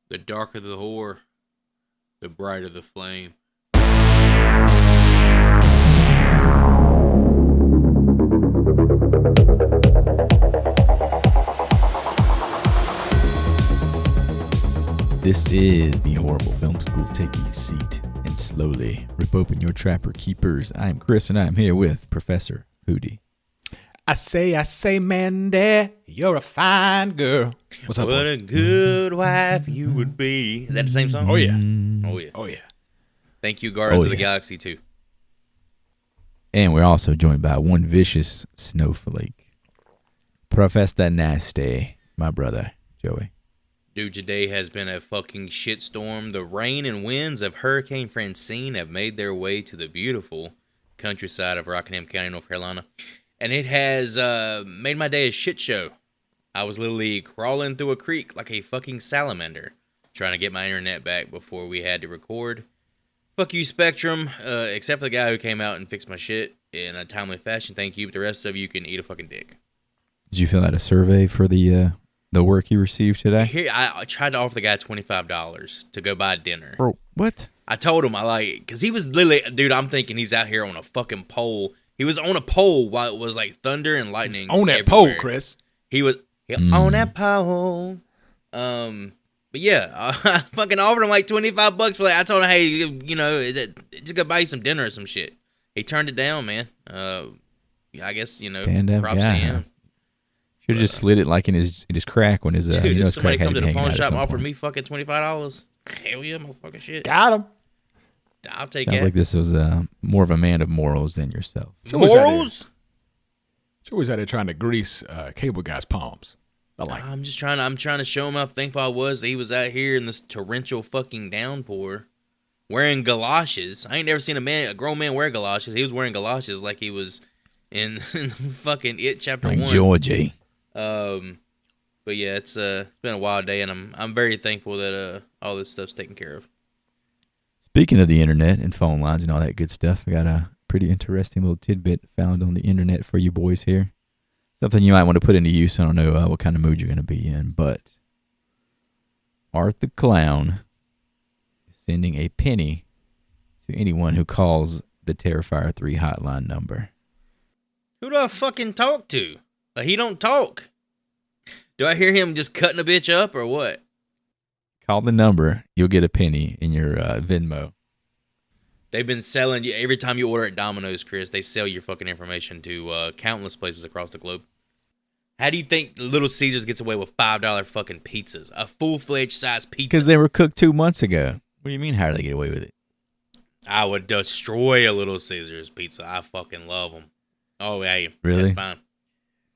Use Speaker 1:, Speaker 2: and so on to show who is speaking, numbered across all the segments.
Speaker 1: The darker the whore, the brighter the flame.
Speaker 2: This is the Horrible Film School. Take a seat and slowly rip open your trapper keepers. I'm Chris and I'm here with Professor Hootie.
Speaker 3: I say, Mandy, you're a fine girl. What's up,
Speaker 1: What
Speaker 3: boys?
Speaker 1: a good wife you would be. Is that the same song?
Speaker 3: Oh, yeah.
Speaker 1: Oh, yeah.
Speaker 3: Oh, yeah.
Speaker 1: Thank you, Guardians of the
Speaker 2: yeah.
Speaker 1: Galaxy, too.
Speaker 2: And we're also joined by one vicious snowflake. Professor Nasty, my brother, Joey.
Speaker 1: Dude, today has been a fucking shitstorm. The rain and winds of Hurricane Francine have made their way to the beautiful countryside of Rockingham County, North Carolina. And it has made my day a shit show. I was literally crawling through a creek like a fucking salamander, trying to get my internet back before we had to record. Fuck you, Spectrum, except for the guy who came out and fixed my shit in a timely fashion. Thank you, but the rest of you can eat a fucking dick.
Speaker 2: Did you fill out a survey for the work you received today?
Speaker 1: Here, I tried to offer the guy $25 to go buy dinner.
Speaker 2: Bro, what?
Speaker 1: I told him because he was literally, dude, I'm thinking he's out here on a fucking pole. He was on a pole while it was like thunder and lightning.
Speaker 3: On that
Speaker 1: everywhere.
Speaker 3: pole, Chris.
Speaker 1: He was on that pole. But yeah, I fucking offered him like $25 for that. I told him, hey, you know, just go buy you some dinner or some shit. He turned it down, man. I guess, you know,
Speaker 2: Stand-up
Speaker 1: props
Speaker 2: guy,
Speaker 1: to him.
Speaker 2: Should have just slid it like in his crack when his
Speaker 1: Dude,
Speaker 2: you know,
Speaker 1: if
Speaker 2: his
Speaker 1: somebody
Speaker 2: crack
Speaker 1: come
Speaker 2: had
Speaker 1: to
Speaker 2: to
Speaker 1: the
Speaker 2: be hanging
Speaker 1: pawn
Speaker 2: out at
Speaker 1: shop and
Speaker 2: some
Speaker 1: offer
Speaker 2: point.
Speaker 1: me fucking $25, hell yeah, motherfucking shit.
Speaker 3: Got him.
Speaker 1: I'll take
Speaker 2: Sounds
Speaker 1: that.
Speaker 2: like this was more of a man of morals than yourself.
Speaker 1: Morals?
Speaker 3: She's always out there trying to grease cable guy's palms. I like it.
Speaker 1: I'm trying to show him how thankful I was that he was out here in this torrential fucking downpour wearing galoshes. I ain't never seen a grown man wear galoshes. He was wearing galoshes like he was in fucking It Chapter
Speaker 2: Like
Speaker 1: 1.
Speaker 2: Georgie.
Speaker 1: But yeah, it's been a wild day, and I'm very thankful that all this stuff's taken care of.
Speaker 2: Speaking of the internet and phone lines and all that good stuff, I got a pretty interesting little tidbit found on the internet for you boys here. Something you might want to put into use. I don't know what kind of mood you're going to be in, but Art the Clown is sending a penny to anyone who calls the Terrifier 3 hotline number.
Speaker 1: Who do I fucking talk to? Like, he don't talk. Do I hear him just cutting a bitch up or what?
Speaker 2: Call the number, you'll get a penny in your Venmo.
Speaker 1: They've been selling you every time you order at Domino's, Chris. They sell your fucking information to countless places across the globe. How do you think Little Caesars gets away with $5 fucking pizzas? A full-fledged size pizza.
Speaker 2: Because they were cooked 2 months ago. What do you mean, how do they get away with it?
Speaker 1: I would destroy a Little Caesars pizza. I fucking love them. Oh, hey.
Speaker 2: Really?
Speaker 1: That's fine.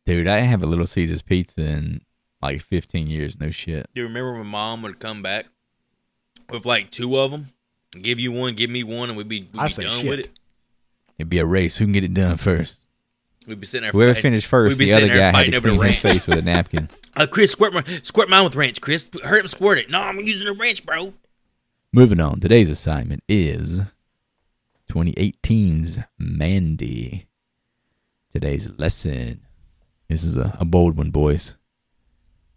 Speaker 2: Dude, I have a Little Caesars pizza in like 15 years, no shit.
Speaker 1: Do you remember when Mom would come back with like 2 of them? Give you one, give me one, and we'd be done with it.
Speaker 2: It'd be a race. Who can get it done first?
Speaker 1: We'd be sitting there
Speaker 2: Whoever
Speaker 1: fighting.
Speaker 2: finished first,
Speaker 1: We'd be
Speaker 2: the other
Speaker 1: sitting there
Speaker 2: guy had
Speaker 1: fighting
Speaker 2: to
Speaker 1: over the
Speaker 2: clean his
Speaker 1: ranch.
Speaker 2: face with a napkin.
Speaker 1: Chris, squirt mine with ranch, Chris. Hurt him squirt it. No, I'm using a wrench, bro.
Speaker 2: Moving on. Today's assignment is 2018's Mandy. Today's lesson. This is a bold one, boys.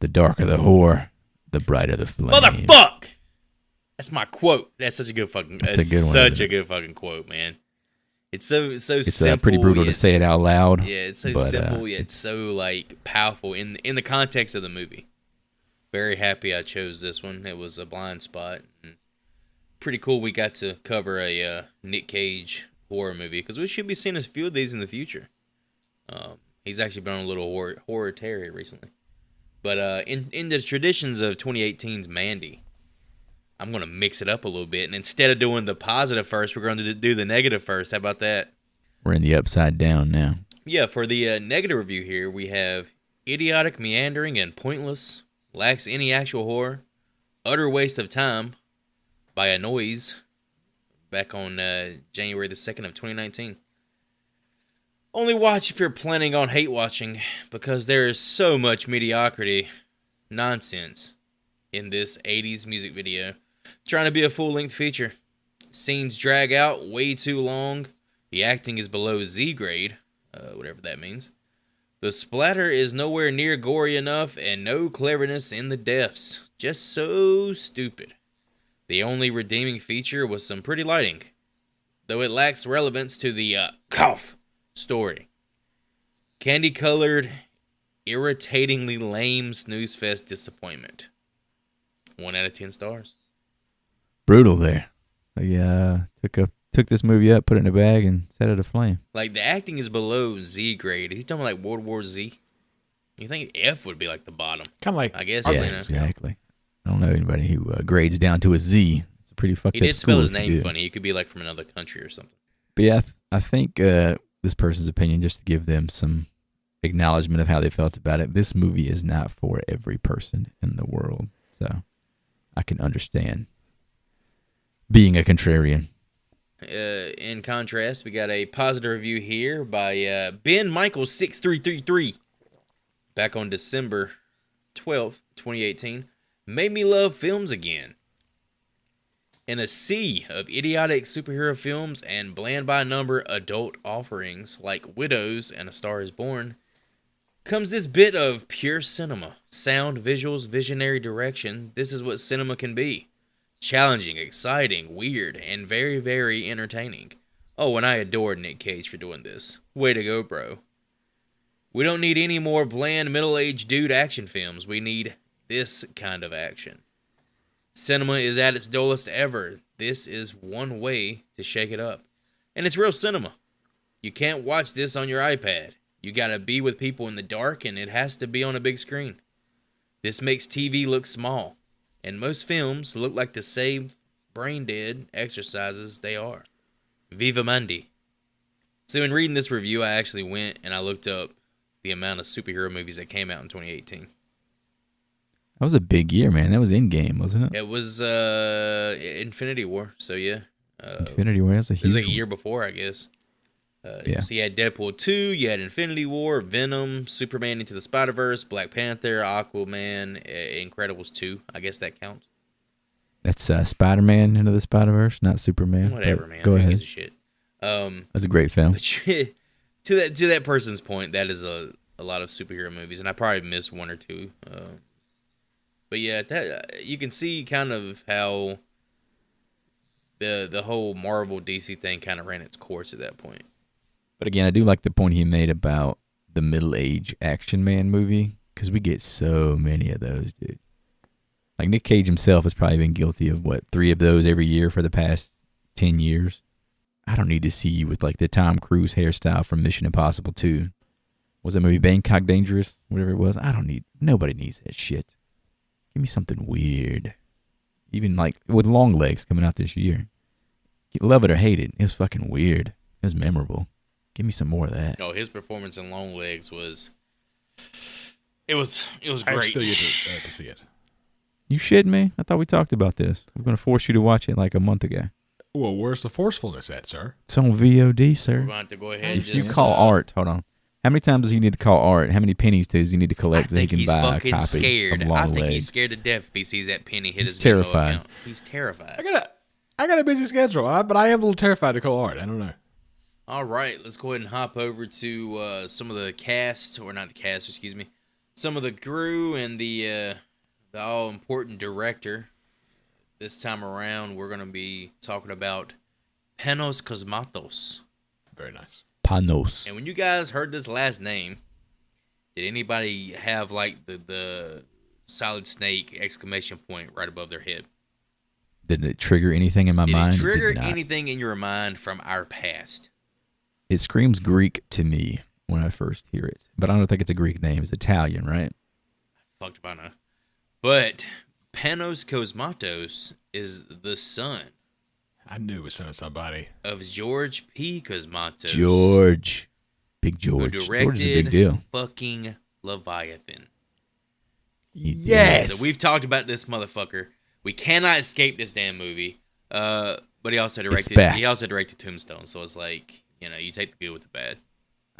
Speaker 2: The darker the whore, the brighter the flame.
Speaker 1: Motherfuck! That's my quote. That's such a good fucking.
Speaker 2: That's
Speaker 1: That's
Speaker 2: a good one,
Speaker 1: Such
Speaker 2: isn't
Speaker 1: a good fucking quote, man. It's so
Speaker 2: It's
Speaker 1: simple.
Speaker 2: pretty brutal to say it out loud.
Speaker 1: Yeah, it's so
Speaker 2: but,
Speaker 1: simple yet so like powerful in the context of the movie. Very happy I chose this one. It was a blind spot. And pretty cool. We got to cover a Nick Cage horror movie because we should be seeing a few of these in the future. He's actually been on a little horror tear recently. But in the traditions of 2018's Mandy, I'm going to mix it up a little bit. And instead of doing the positive first, we're going to do the negative first. How about that?
Speaker 2: We're in the upside down now.
Speaker 1: Yeah, for the negative review here, we have idiotic, meandering, and pointless, lacks any actual horror, utter waste of time by a noise, back on January the 2nd of 2019. Only watch if you're planning on hate watching, because there is so much mediocrity, nonsense, in this 80s music video. Trying to be a full-length feature. Scenes drag out way too long. The acting is below Z grade, whatever that means. The splatter is nowhere near gory enough and no cleverness in the deaths. Just so stupid. The only redeeming feature was some pretty lighting, though it lacks relevance to the cough story. Candy-colored, irritatingly lame snooze fest disappointment. 1 out of 10 stars.
Speaker 2: Brutal there. They took this movie up, put it in a bag, and set it aflame.
Speaker 1: Like, the acting is below Z grade. He's talking about like World War Z. You think F would be like the bottom?
Speaker 3: Kind of like,
Speaker 1: I guess.
Speaker 2: Yeah, exactly. I don't know anybody who grades down to a Z. It's a pretty fucked up
Speaker 1: He did spell
Speaker 2: school
Speaker 1: his
Speaker 2: if you
Speaker 1: name
Speaker 2: do.
Speaker 1: funny. He could be like from another country or something.
Speaker 2: But yeah, I think this person's opinion, just to give them some acknowledgement of how they felt about it, this movie is not for every person in the world. So I can understand being a contrarian.
Speaker 1: In contrast, we got a positive review here by Ben Michael 6333. Back on December 12th, 2018. Made me love films again. In a sea of idiotic superhero films and bland by number adult offerings like Widows and A Star is Born, comes this bit of pure cinema. Sound, visuals, visionary direction. This is what cinema can be. Challenging, exciting, weird, and very, very entertaining. Oh, and I adored Nick Cage for doing this. Way to go, bro. We don't need any more bland middle-aged dude action films. We need this kind of action. Cinema is at its dullest ever. This is one way to shake it up. And it's real cinema. You can't watch this on your iPad. You gotta be with people in the dark, and it has to be on a big screen. This makes TV look small. And most films look like the same brain-dead exercises they are. Viva Mandy. So in reading this review, I actually went and I looked up the amount of superhero movies that came out in 2018.
Speaker 2: That was a big year, man. That was Endgame, wasn't it?
Speaker 1: It was Infinity War, so yeah.
Speaker 2: Infinity War, that's a
Speaker 1: It
Speaker 2: huge
Speaker 1: was like a
Speaker 2: one.
Speaker 1: year before, I guess.
Speaker 2: Yeah.
Speaker 1: So you had Deadpool 2, you had Infinity War, Venom, Superman Into the Spider-Verse, Black Panther, Aquaman, Incredibles 2. I guess that counts.
Speaker 2: That's Spider-Man Into the Spider-Verse, not Superman.
Speaker 1: Whatever, man.
Speaker 2: Go
Speaker 1: Who
Speaker 2: ahead.
Speaker 1: gives a shit?
Speaker 2: That's a great film.
Speaker 1: But to that person's point, that is a lot of superhero movies, and I probably missed one or two. But yeah, that you can see kind of how the whole Marvel DC thing kind of ran its course at that point.
Speaker 2: But again, I do like the point he made about the middle-age action man movie, because we get so many of those, dude. Like Nick Cage himself has probably been guilty of, 3 of those every year for the past 10 years. I don't need to see you with like the Tom Cruise hairstyle from Mission Impossible 2. Was that movie Bangkok Dangerous? Whatever it was. Nobody needs that shit. Give me something weird. Even like with Long Legs coming out this year. Love it or hate it. It was fucking weird. It was memorable. Give me some more of that.
Speaker 1: Oh, his performance in Long Legs was great.
Speaker 3: I still yet to see it.
Speaker 2: You shitting me? I thought we talked about this. I'm going to force you to watch it like a month ago.
Speaker 3: Well, where's the forcefulness at, sir?
Speaker 2: It's on VOD,
Speaker 1: We're
Speaker 2: sir.
Speaker 1: going to have to go ahead and
Speaker 2: If you
Speaker 1: just
Speaker 2: call Art, hold on. How many times does he need to call Art? How many pennies does he need to
Speaker 1: I
Speaker 2: collect so he
Speaker 1: think
Speaker 2: can
Speaker 1: he's
Speaker 2: buy a
Speaker 1: fucking
Speaker 2: copy
Speaker 1: scared.
Speaker 2: of Long
Speaker 1: I think
Speaker 2: Legs?
Speaker 1: he's scared to death if he sees that penny hit
Speaker 2: He's
Speaker 1: his Venmo
Speaker 2: terrified.
Speaker 1: account. He's terrified.
Speaker 3: I got a busy schedule, but I am a little terrified to call Art. I don't know.
Speaker 1: All right, let's go ahead and hop over to some of the cast, or not the cast, excuse me. Some of the crew and the all-important director. This time around, we're going to be talking about Panos Cosmatos.
Speaker 3: Very nice.
Speaker 2: Panos.
Speaker 1: And when you guys heard this last name, did anybody have like the Solid Snake exclamation point right above their head?
Speaker 2: Did it trigger anything in my
Speaker 1: Did
Speaker 2: mind?
Speaker 1: it trigger
Speaker 2: did not.
Speaker 1: anything in your mind from our past?
Speaker 2: It screams Greek to me when I first hear it. But I don't think it's a Greek name. It's Italian, right?
Speaker 1: Fucked about now. But Panos Cosmatos is the son
Speaker 3: I knew it was son of somebody.
Speaker 1: of George P. Cosmatos.
Speaker 2: George. Big
Speaker 1: Who
Speaker 2: George. George is a
Speaker 1: directed
Speaker 2: big deal.
Speaker 1: fucking Leviathan.
Speaker 3: Yes.
Speaker 1: So we've talked about this motherfucker. We cannot escape this damn movie. But he also
Speaker 2: back.
Speaker 1: directed Tombstone, so it's like, you take the good with the bad.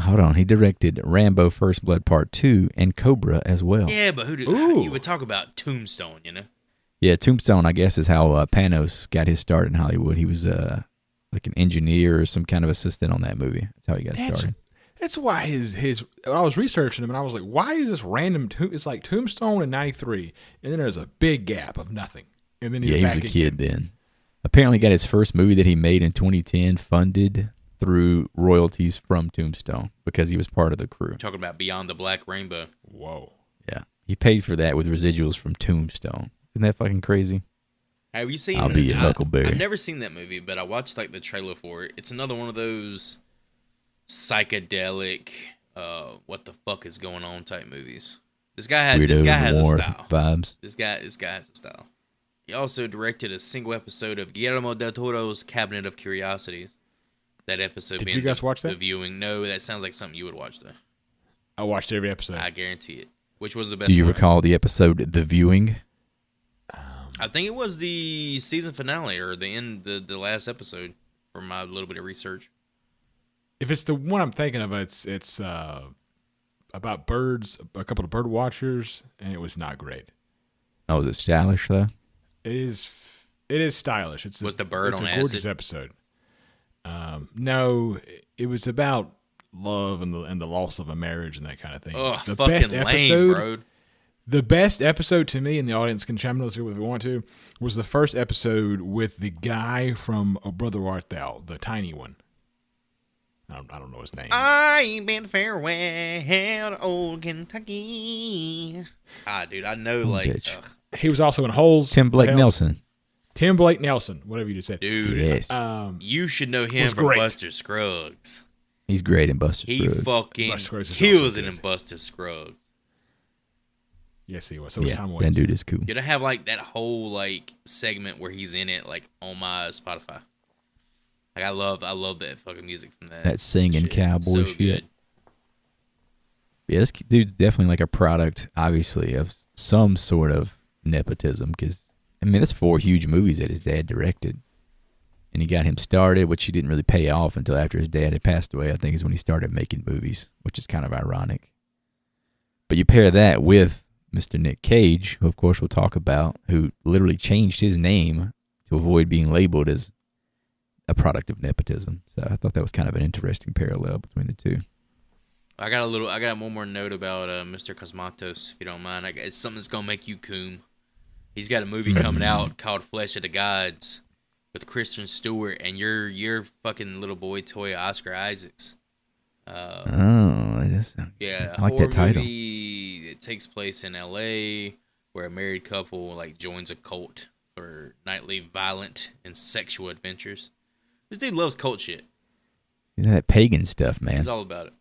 Speaker 2: Hold on. He directed Rambo First Blood Part 2 and Cobra as well.
Speaker 1: Yeah, but
Speaker 3: Ooh.
Speaker 1: you would talk about Tombstone,
Speaker 2: Yeah, Tombstone, I guess, is how Panos got his start in Hollywood. He was like an engineer or some kind of assistant on that movie. That's how he got started.
Speaker 3: That's why his I was researching him and I was like, why is this random? It's like Tombstone in '93, and then there's a big gap of nothing, and then he's
Speaker 2: Yeah, he was
Speaker 3: back
Speaker 2: a kid
Speaker 3: again.
Speaker 2: then. Apparently, got his first movie that he made in 2010 funded through royalties from Tombstone because he was part of the crew.
Speaker 1: Talking about Beyond the Black Rainbow.
Speaker 3: Whoa.
Speaker 2: Yeah, he paid for that with residuals from Tombstone. Isn't that fucking crazy?
Speaker 1: Have you seen?
Speaker 2: I'll be your Huckleberry.
Speaker 1: I've never seen that movie, but I watched like the trailer for it. It's another one of those psychedelic, what the fuck is going on type movies. This guy has a style.
Speaker 2: Vibes.
Speaker 1: This guy has a style. He also directed a single episode of Guillermo del Toro's Cabinet of Curiosities. That episode.
Speaker 3: Did you guys watch that?
Speaker 1: The Viewing. No, that sounds like something you would watch though.
Speaker 3: I watched every episode.
Speaker 1: I guarantee it. Which was the best?
Speaker 2: Do you
Speaker 1: one?
Speaker 2: recall the episode "The Viewing"?
Speaker 1: I think it was the season finale or the end, the last episode. From my little bit of research.
Speaker 3: If it's the one I'm thinking of, it's about birds, a couple of bird watchers, and it was not great.
Speaker 2: Oh, was it stylish though?
Speaker 3: It is stylish.
Speaker 1: Was the bird on
Speaker 3: a
Speaker 1: acid?
Speaker 3: gorgeous episode. No, it was about love and the loss of a marriage and that kind of thing.
Speaker 1: Oh,
Speaker 3: the
Speaker 1: fucking
Speaker 3: best
Speaker 1: lame,
Speaker 3: episode,
Speaker 1: bro.
Speaker 3: The best episode to me, and the audience can chime in if they want to, was the first episode with the guy from "O Brother Art Thou," the tiny one. I don't know his name.
Speaker 1: I bid farewell to old Kentucky. Dude, I know,
Speaker 2: bitch.
Speaker 3: He was also in Holes.
Speaker 2: Tim Blake Nelson.
Speaker 3: Tim Blake Nelson, whatever you just said.
Speaker 1: Dude,
Speaker 2: Yes.
Speaker 1: You should know him from
Speaker 3: great.
Speaker 1: Buster Scruggs.
Speaker 2: He's great in Buster
Speaker 1: He
Speaker 2: Scruggs.
Speaker 1: fucking
Speaker 3: Buster Scruggs is
Speaker 1: kills
Speaker 3: also
Speaker 1: it in
Speaker 3: good.
Speaker 1: Buster Scruggs.
Speaker 3: Yes, he was. So was
Speaker 2: Yeah,
Speaker 3: Tom
Speaker 2: that
Speaker 3: Waits.
Speaker 2: dude is cool.
Speaker 1: Dude, I have like that whole like segment where he's in it, like on my Spotify. Like I love that fucking music from that.
Speaker 2: That singing
Speaker 1: shit.
Speaker 2: cowboy
Speaker 1: So
Speaker 2: shit.
Speaker 1: good.
Speaker 2: Yeah, this dude's definitely like a product, obviously, of some sort of nepotism. Because I mean, that's 4 huge movies that his dad directed, and he got him started, which he didn't really pay off until after his dad had passed away. I think is when he started making movies, which is kind of ironic. But you pair that with Mr. Nick Cage, who of course we'll talk about, who literally changed his name to avoid being labeled as a product of nepotism. So I thought that was kind of an interesting parallel between the two.
Speaker 1: I got one more note about Mr. Cosmatos, if you don't mind. It's something that's gonna make you coom. He's got a movie coming out called Flesh of the Gods with Kristen Stewart and your fucking little boy toy Oscar Isaacs.
Speaker 2: That does sound good.
Speaker 1: Yeah,
Speaker 2: I like that title.
Speaker 1: Movie, it takes place in L.A. where a married couple like joins a cult for nightly violent and sexual adventures. This dude loves cult shit.
Speaker 2: You know, that pagan stuff, man.
Speaker 1: He's all about it.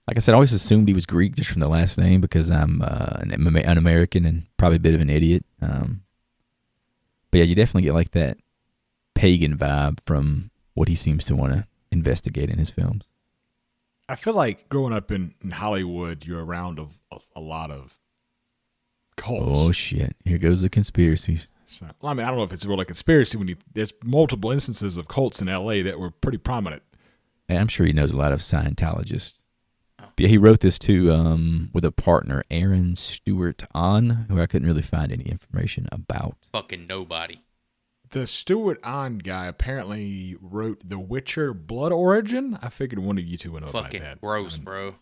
Speaker 2: Like I said, I always assumed he was Greek just from the last name because I'm an American and probably a bit of an idiot. But yeah, you definitely get like that pagan vibe from what he seems to want to investigate in his films.
Speaker 3: I feel like growing up in Hollywood, you're around a lot of cults.
Speaker 2: Oh shit! Here goes the conspiracies.
Speaker 3: So, well, I mean, I don't know if it's really a conspiracy when there's multiple instances of cults in L.A. that were pretty prominent.
Speaker 2: And I'm sure he knows a lot of Scientologists. But yeah, he wrote this too with a partner, Aaron Stewart On, who I couldn't really find any information about.
Speaker 1: Fucking nobody.
Speaker 3: The Stewart On guy apparently wrote The Witcher Blood Origin. I figured one of you two would know
Speaker 1: Fucking
Speaker 3: about that.
Speaker 1: gross, bro.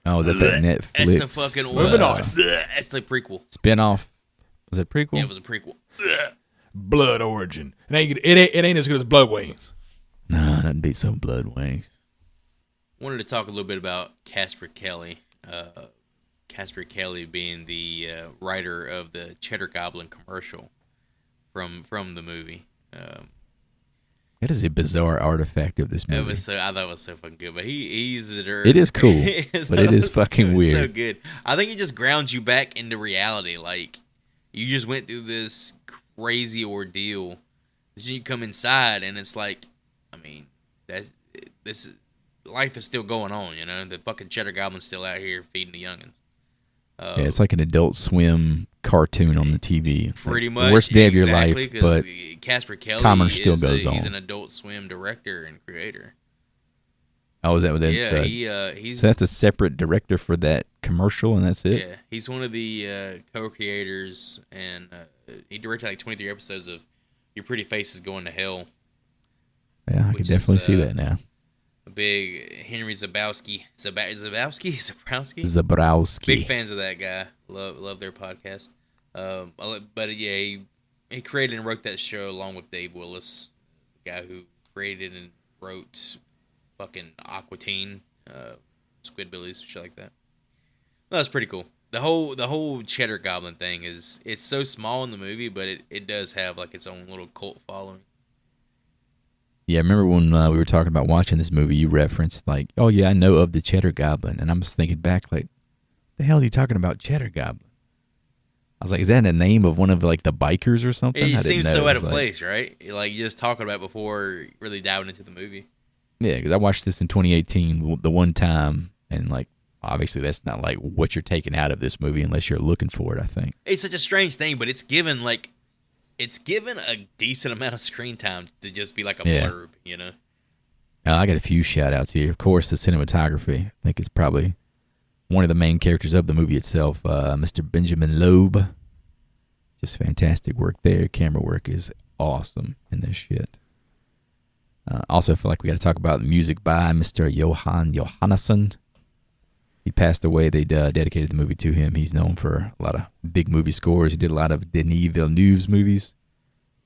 Speaker 2: Oh, is that Netflix?
Speaker 1: That's the fucking
Speaker 3: Moving on.
Speaker 1: That's the prequel.
Speaker 2: Spinoff. Was it a prequel?
Speaker 1: Yeah, it was a prequel.
Speaker 3: Blood Origin. It ain't as good as Blood Wings.
Speaker 2: Nah, nothing beats some blood wings.
Speaker 1: Wanted to talk a little bit about Casper Kelly. Casper Kelly being the writer of the Cheddar Goblin commercial from the movie.
Speaker 2: That is a bizarre artifact of this movie.
Speaker 1: I thought it was so fucking good, but he's
Speaker 2: It is cool, but it is fucking weird.
Speaker 1: So good. I think it just grounds you back into reality. Like you just went through this crazy ordeal. Then you come inside, and it's like, I mean, life is still going on. You know, the fucking Cheddar Goblin's still out here feeding the youngins.
Speaker 2: Yeah, it's like an Adult Swim cartoon on the TV.
Speaker 1: Pretty
Speaker 2: Like,
Speaker 1: much.
Speaker 2: the worst day of your
Speaker 1: exactly,
Speaker 2: life, but
Speaker 1: Casper Kelly
Speaker 2: commerce still goes
Speaker 1: He's
Speaker 2: on.
Speaker 1: an Adult Swim director and creator.
Speaker 2: oh, is that what that?
Speaker 1: Yeah, he's
Speaker 2: so that's a separate director for that commercial, and that's it.
Speaker 1: yeah, he's one of the co-creators, and he directed like 23 episodes of Your Pretty Face is Going to Hell.
Speaker 2: Yeah, I
Speaker 1: Which
Speaker 2: can definitely
Speaker 1: is,
Speaker 2: see that now.
Speaker 1: A big Henry Zabowski. Zabrowski?
Speaker 2: Zabrowski.
Speaker 1: Big fans of that guy. Love their podcast. But yeah, he created and wrote that show along with Dave Willis, the guy who created and wrote fucking Aqua Teen, Squidbillies, shit like that. Well, that's pretty cool. The whole Cheddar Goblin thing it's so small in the movie, but it does have like its own little cult following.
Speaker 2: Yeah, I remember when we were talking about watching this movie, you referenced like, oh yeah, I know of the Cheddar Goblin, and I'm just thinking back like, the hell is he talking about Cheddar Goblin? I was like, is that the name of one of like the bikers or something?
Speaker 1: It seems so out of place, right? Like you're just talking about it before really diving into the movie.
Speaker 2: Yeah, because I watched this in 2018 the one time, and like obviously that's not like what you're taking out of this movie unless you're looking for it. I think
Speaker 1: it's such a strange thing, but it's given a decent amount of screen time to just be like a blurb, you know.
Speaker 2: I got a few shout outs here. Of course, the cinematography. I think it's probably one of the main characters of the movie itself, Mr. Benjamin Loeb. Just fantastic work there. Camera work is awesome in this shit. Also, I feel like we got to talk about the music by Mr. Johan Johannesson. He passed away. They dedicated the movie to him. He's known for a lot of big movie scores. He did a lot of Denis Villeneuve's movies.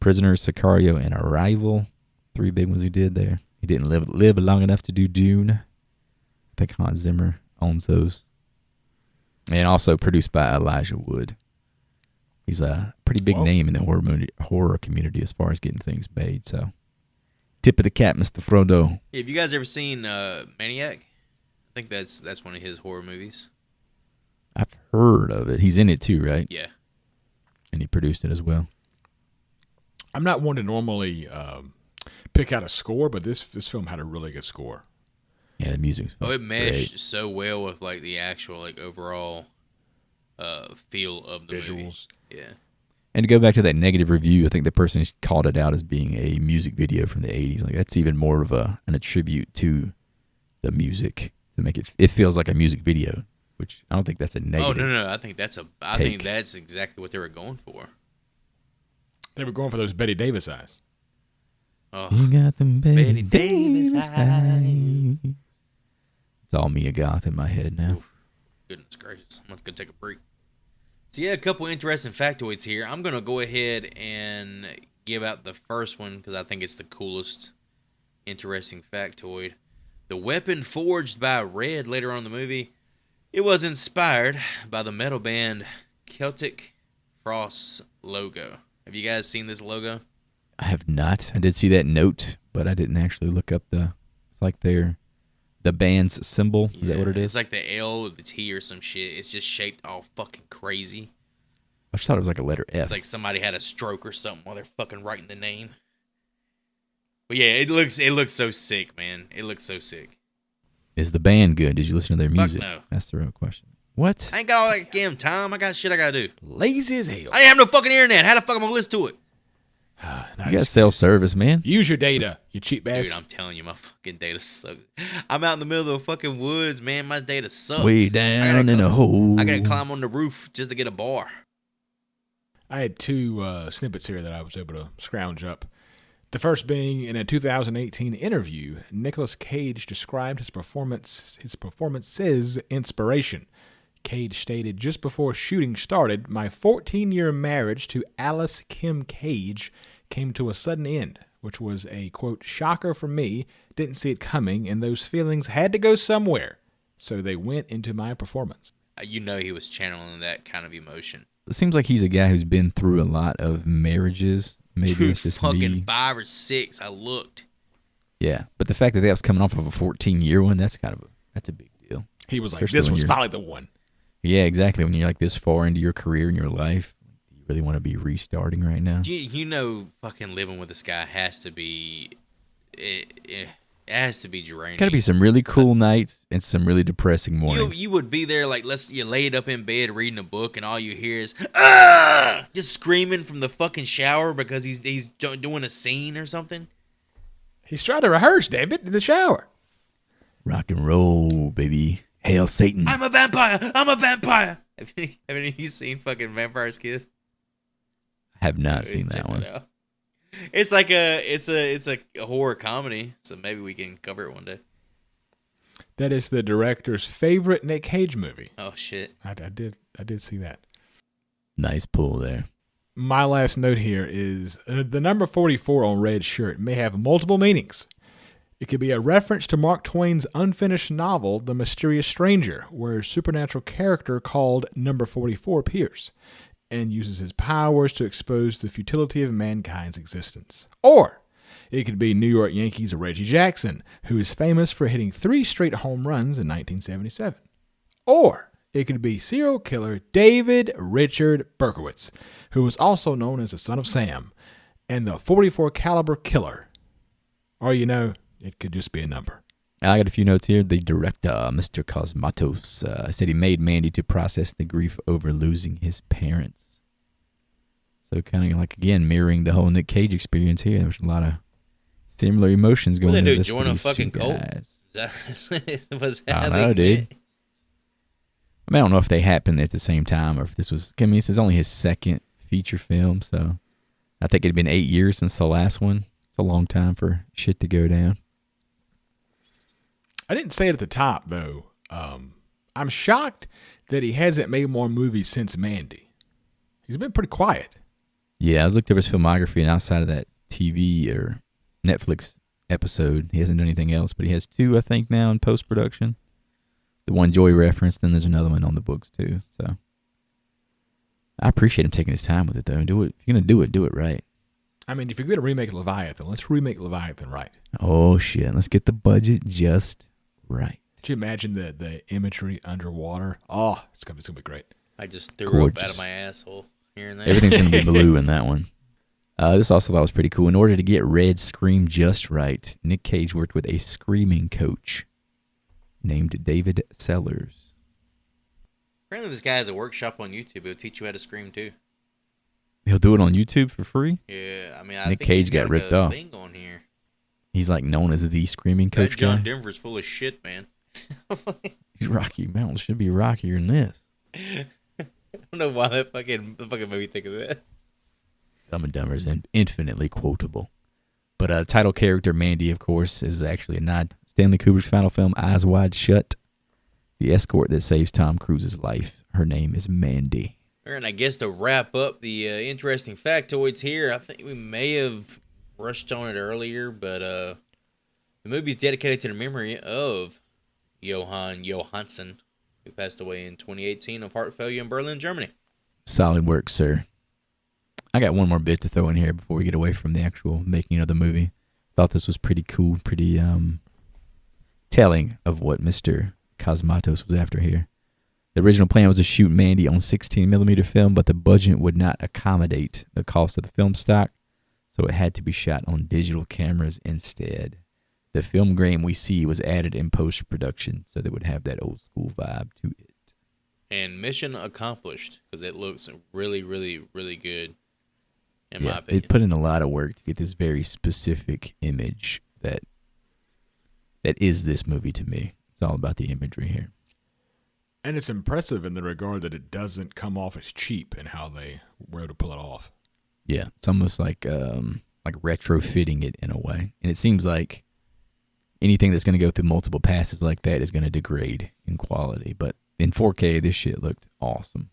Speaker 2: Prisoners, Sicario, and Arrival. 3 big ones he did there. He didn't live long enough to do Dune. I think Hans Zimmer owns those. And also produced by Elijah Wood. He's a pretty big name in the horror community as far as getting things made. So, tip of the cap, Mr. Frodo.
Speaker 1: Have you guys ever seen Maniac? I think that's one of his horror movies.
Speaker 2: I've heard of it. He's in it too, right?
Speaker 1: Yeah.
Speaker 2: And he produced it as well.
Speaker 3: I'm not one to normally pick out a score, but this film had a really good score.
Speaker 2: Yeah, the music's
Speaker 1: it meshed
Speaker 2: great.
Speaker 1: so well with like the actual like overall feel of the
Speaker 3: visuals.
Speaker 1: Movie. Yeah.
Speaker 2: And to go back to that negative review, I think the person called it out as being a music video from the 80s. Like that's even more of an attribute to the music to make it feels like a music video, which I don't think that's a negative.
Speaker 1: Oh no, I think that's exactly what they were going for.
Speaker 3: They were going for those Betty Davis eyes.
Speaker 2: Oh, you got them Betty Davis eyes. It's all Mia Goth in my head now.
Speaker 1: Oof. Goodness gracious. I'm going to take a break. So yeah, a couple interesting factoids here. I'm going to go ahead and give out the first one because I think it's the coolest interesting factoid. The weapon forged by Red later on in the movie, it was inspired by the metal band Celtic Frost's logo. Have you guys seen this logo?
Speaker 2: I have not. I did see that note, but I didn't actually look up it's like the band's symbol. Is that what it is?
Speaker 1: It's like the L or the T or some shit. It's just shaped all fucking crazy.
Speaker 2: I just thought it was like a letter F.
Speaker 1: It's like somebody had a stroke or something while they're fucking writing the name. But yeah, it looks so sick, man. It looks so sick.
Speaker 2: Is the band good? Did you listen to their music?
Speaker 1: Fuck no.
Speaker 2: That's the real question. What?
Speaker 1: I ain't got all that damn time. I got shit I gotta do.
Speaker 3: Lazy as hell.
Speaker 1: I ain't have no fucking internet. How the fuck am I gonna listen to it?
Speaker 2: You got self-service, man.
Speaker 3: Use your data, you cheap bastard.
Speaker 1: Dude, I'm telling you, my fucking data sucks. I'm out in the middle of the fucking woods, man. My data sucks.
Speaker 2: Way down in a hole.
Speaker 1: I gotta climb on the roof just to get a bar.
Speaker 3: I had 2 snippets here that I was able to scrounge up. The first being in a 2018 interview, Nicolas Cage described his performance's inspiration. Cage stated, just before shooting started, my 14-year marriage to Alice Kim Cage came to a sudden end, which was a, quote, shocker for me, didn't see it coming, and those feelings had to go somewhere. So they went into my performance.
Speaker 1: You know he was channeling that kind of emotion.
Speaker 2: It seems like he's a guy who's been through a lot of marriages. Maybe
Speaker 1: Dude,
Speaker 2: it's just
Speaker 1: fucking
Speaker 2: me.
Speaker 1: 5 or 6. I looked.
Speaker 2: Yeah, but the fact that was coming off of a 14-year one, that's a big deal.
Speaker 3: He was like,
Speaker 2: Especially
Speaker 3: this
Speaker 2: when
Speaker 3: was
Speaker 2: you're-
Speaker 3: finally the one.
Speaker 2: Yeah, exactly. When you're like this far into your career and your life, do you really want to be restarting right now?
Speaker 1: You know, fucking living with this guy has to be. It has to be draining.
Speaker 2: Got to be some really cool nights and some really depressing mornings.
Speaker 1: You would be there like you laid up in bed reading a book and all you hear is just screaming from the fucking shower because he's doing a scene or something.
Speaker 3: He's trying to rehearse, damn it, in the shower.
Speaker 2: Rock and roll, baby. Hail Satan.
Speaker 1: I'm a vampire. Have any of you seen fucking Vampire's Kiss?
Speaker 2: I have not
Speaker 1: Check
Speaker 2: seen that one.
Speaker 1: out. It's like it's a horror comedy, so maybe we can cover it one day.
Speaker 3: That is the director's favorite Nick Cage movie.
Speaker 1: Oh shit!
Speaker 3: I did see that.
Speaker 2: Nice pull there.
Speaker 3: My last note here is the number 44 on Red's shirt may have multiple meanings. It could be a reference to Mark Twain's unfinished novel, The Mysterious Stranger, where a supernatural character called Number 44 appears and uses his powers to expose the futility of mankind's existence. Or it could be New York Yankees Reggie Jackson, who is famous for hitting 3 straight home runs in 1977. Or it could be serial killer David Richard Berkowitz, who was also known as the Son of Sam, and the 44 caliber killer. Or, it could just be a number.
Speaker 2: I got a few notes here. The director, Mr. Cosmatos, said he made Mandy to process the grief over losing his parents. So kind of like, again, mirroring the whole Nick Cage experience here. There's a lot of similar emotions going into this.
Speaker 1: Join a fucking cult? Was that
Speaker 2: I don't know, dude. I don't know if they happened at the same time or if this was... this is only his second feature film, so I think it had been 8 years since the last one. It's a long time for shit to go down.
Speaker 3: I didn't say it at the top, though. I'm shocked that he hasn't made more movies since Mandy. He's been pretty quiet.
Speaker 2: Yeah, I looked over his filmography, and outside of that TV or Netflix episode, he hasn't done anything else, but he has 2, I think, now in post-production. The one Joey referenced, then there's another one on the books, too. So I appreciate him taking his time with it, though. Do it. If you're going to do it right.
Speaker 3: I mean, if you're going to remake Leviathan, let's remake Leviathan right.
Speaker 2: Oh, shit. Let's get the budget just right.
Speaker 3: Could you imagine the imagery underwater? Oh, it's going to be great.
Speaker 1: I just threw up out of my asshole here and there.
Speaker 2: Everything's going to be blue in that one. This also thought was pretty cool. In order to get Red's scream just right, Nick Cage worked with a screaming coach named David Sellers.
Speaker 1: Apparently this guy has a workshop on YouTube. He'll teach you how to scream, too.
Speaker 2: He'll do it on YouTube for free?
Speaker 1: Yeah, I mean,
Speaker 2: Nick Cage got ripped off.
Speaker 1: Thing on here.
Speaker 2: He's like known as the screaming coach
Speaker 1: that John
Speaker 2: guy.
Speaker 1: Denver's full of shit, man.
Speaker 2: Rocky Mountain should be rockier than this.
Speaker 1: I don't know why the fucking made me think of that.
Speaker 2: Dumb and Dumber is infinitely quotable. But title character Mandy, of course, is actually a nod to Stanley Kubrick's final film, Eyes Wide Shut. The escort that saves Tom Cruise's life. Her name is Mandy.
Speaker 1: And I guess to wrap up the interesting factoids here, I think we may have rushed on it earlier, but the movie is dedicated to the memory of Johann Johansson, who passed away in 2018 of heart failure in Berlin, Germany.
Speaker 2: Solid work, sir. I got one more bit to throw in here before we get away from the actual making of the movie. Thought this was pretty cool, pretty telling of what Mr. Cosmatos was after here. The original plan was to shoot Mandy on 16mm film, but the budget would not accommodate the cost of the film stock, so it had to be shot on digital cameras instead. The film grain we see was added in post-production, so they would have that old school vibe to it.
Speaker 1: And mission accomplished, because it looks really, really, really good, in my opinion.
Speaker 2: They put in a lot of work to get this very specific image that is this movie to me. It's all about the imagery here.
Speaker 3: And it's impressive in the regard that it doesn't come off as cheap in how they were able to pull it off.
Speaker 2: Yeah, it's almost like retrofitting it in a way. And it seems like anything that's going to go through multiple passes like that is going to degrade in quality. But in 4K, this shit looked awesome.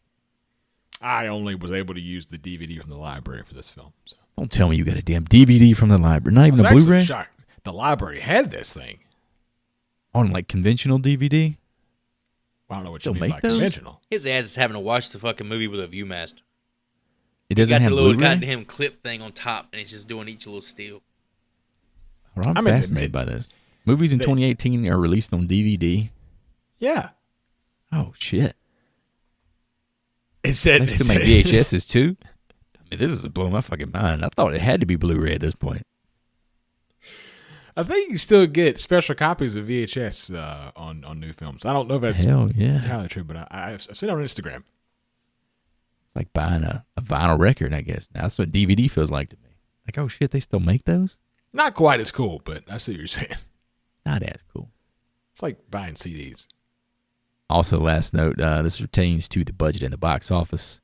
Speaker 3: I only was able to use the DVD from the library for this film. So.
Speaker 2: Don't tell me you got a damn DVD from the library. Not even a Blu-ray?
Speaker 3: Shocked. The library had this thing.
Speaker 2: On like conventional DVD?
Speaker 3: I don't know what you mean by conventional.
Speaker 1: His ass is having to watch the fucking movie with a Viewmaster.
Speaker 2: It doesn't have
Speaker 1: Blu-ray?
Speaker 2: Blu-ray?
Speaker 1: Got the little goddamn clip thing on top, and it's just doing each little still.
Speaker 2: Well, I'm fascinated by this. Movies in 2018 are released on DVD.
Speaker 3: Yeah.
Speaker 2: Oh, shit.
Speaker 3: It said...
Speaker 2: They still make VHSs, too? I mean, this is blowing my fucking mind. I thought it had to be Blu-ray at this point.
Speaker 3: I think you still get special copies of VHS on new films. I don't know if that's entirely true, but I've seen it on Instagram.
Speaker 2: It's like buying a vinyl record, I guess. Now, that's what DVD feels like to me. Like, oh, shit, they still make those?
Speaker 3: Not quite as cool, but I see what you're saying.
Speaker 2: Not as cool.
Speaker 3: It's like buying CDs.
Speaker 2: Also, last note, this pertains to the budget and the box office.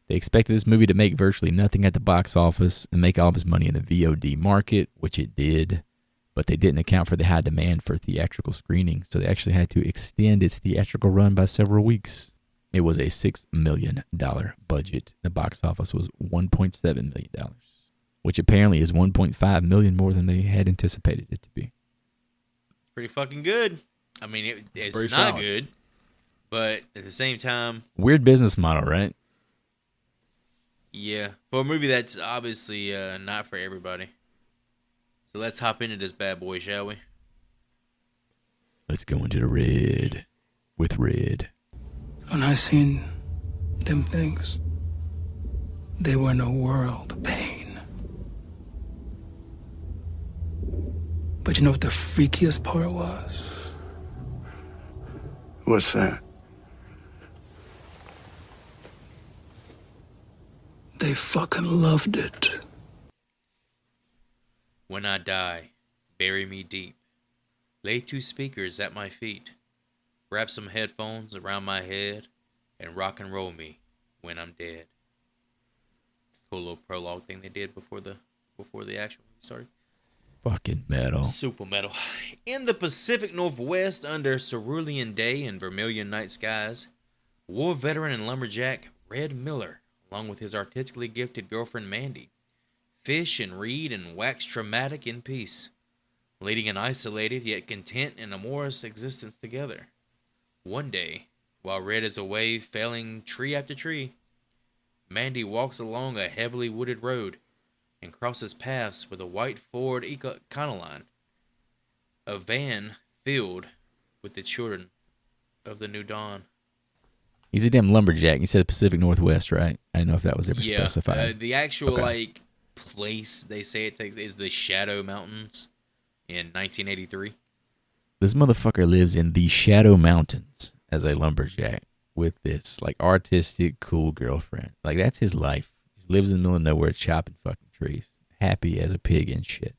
Speaker 2: They expected this movie to make virtually nothing at the box office and make all of its money in the VOD market, which it did. But they didn't account for the high demand for theatrical screenings, so they actually had to extend its theatrical run by several weeks. It was a $6 million budget. The box office was $1.7 million, which apparently is $1.5 million more than they had anticipated it to be.
Speaker 1: Pretty fucking good. I mean, it's
Speaker 3: Pretty
Speaker 1: not
Speaker 3: solid.
Speaker 1: good, but at the same time,
Speaker 2: Weird business model, right?
Speaker 1: yeah, for a movie that's obviously not for everybody. So let's hop into this bad boy, shall we?
Speaker 2: Let's go into the red with red.
Speaker 4: When I seen them things, they were in a world of pain. But you know what the freakiest part was?
Speaker 5: What's that?
Speaker 4: They fucking loved it.
Speaker 1: When I die, bury me deep. Lay 2 speakers at my feet. Wrap some headphones around my head and rock and roll me when I'm dead. Cool little prologue thing they did before the actual movie started.
Speaker 2: Fucking metal.
Speaker 1: Super metal. In the Pacific Northwest, under cerulean day and vermilion night skies, war veteran and lumberjack Red Miller, along with his artistically gifted girlfriend Mandy, fish and read and wax traumatic in peace, leading an isolated yet content and amorous existence together. One day, while Red is away felling tree after tree, Mandy walks along a heavily wooded road and crosses paths with a white Ford Econoline, a van filled with the children of the new dawn.
Speaker 2: He's a damn lumberjack. You said Pacific Northwest, right? I didn't know if that was ever specified.
Speaker 1: The actual
Speaker 2: Okay.
Speaker 1: place they say it takes is the Shadow Mountains in 1983.
Speaker 2: This motherfucker lives in the Shadow Mountains as a lumberjack with this like artistic, cool girlfriend. Like that's his life. He lives in the middle of nowhere chopping fucking trees. Happy as a pig and shit.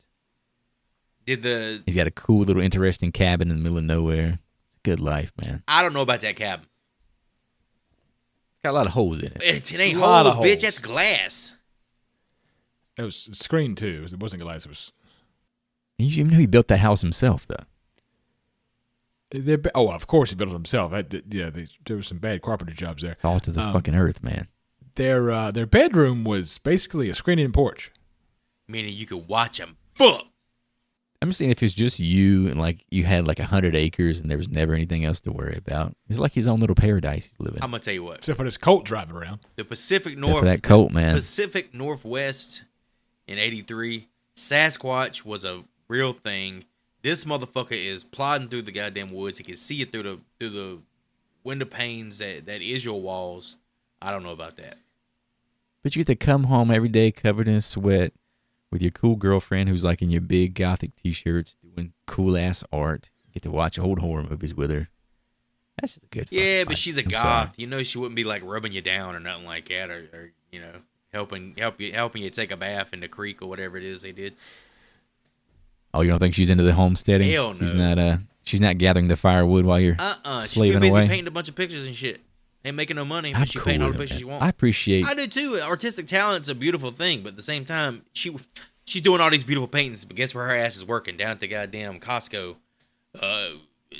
Speaker 2: He's got a cool little interesting cabin in the middle of nowhere. It's a good life, man.
Speaker 1: I don't know about that cabin.
Speaker 2: It's got a lot of holes in it.
Speaker 1: It ain't
Speaker 3: A lot
Speaker 1: holes,
Speaker 3: of
Speaker 1: bitch.
Speaker 3: holes.
Speaker 1: That's glass.
Speaker 3: It was screened too. It wasn't glass. It was.
Speaker 2: You even know he built that house himself, though.
Speaker 3: Of course he built it himself. There were some bad carpenter jobs there.
Speaker 2: Salt of the fucking earth, man.
Speaker 3: Their bedroom was basically a screen-in porch.
Speaker 1: Meaning you could watch them fuck.
Speaker 2: I'm just saying if it's just you and like you had like 100 acres and there was never anything else to worry about. It's like his own little paradise he's living.
Speaker 1: I'm gonna tell you what.
Speaker 3: Except for this Colt driving around.
Speaker 1: The Pacific
Speaker 2: Except for that
Speaker 1: North,
Speaker 2: Colt, man.
Speaker 1: Pacific Northwest in '83, Sasquatch was a real thing. This motherfucker is plodding through the goddamn woods. He can see it through the window panes that is your walls. I don't know about that.
Speaker 2: But you get to come home every day covered in sweat with your cool girlfriend who's like in your big gothic t-shirts doing cool ass art. You get to watch old horror movies with her. That's just a good fucking
Speaker 1: Yeah, but
Speaker 2: life.
Speaker 1: she's a
Speaker 2: I'm
Speaker 1: goth.
Speaker 2: sorry.
Speaker 1: You know she wouldn't be like rubbing you down or nothing like that, or you know helping you take a bath in the creek or whatever it is they did.
Speaker 2: Oh, you don't think she's into the homesteading?
Speaker 1: Hell no.
Speaker 2: She's not gathering the firewood while you're
Speaker 1: She's too
Speaker 2: slaving
Speaker 1: busy
Speaker 2: away.
Speaker 1: painting a bunch of pictures and shit. Ain't making no money, but
Speaker 2: I'm
Speaker 1: she
Speaker 2: cool
Speaker 1: painting all the
Speaker 2: with it,
Speaker 1: pictures
Speaker 2: man.
Speaker 1: she wants.
Speaker 2: I appreciate.
Speaker 1: I do too. Artistic talent's a beautiful thing, but at the same time, she's doing all these beautiful paintings. But guess where her ass is working? Down at the goddamn Costco,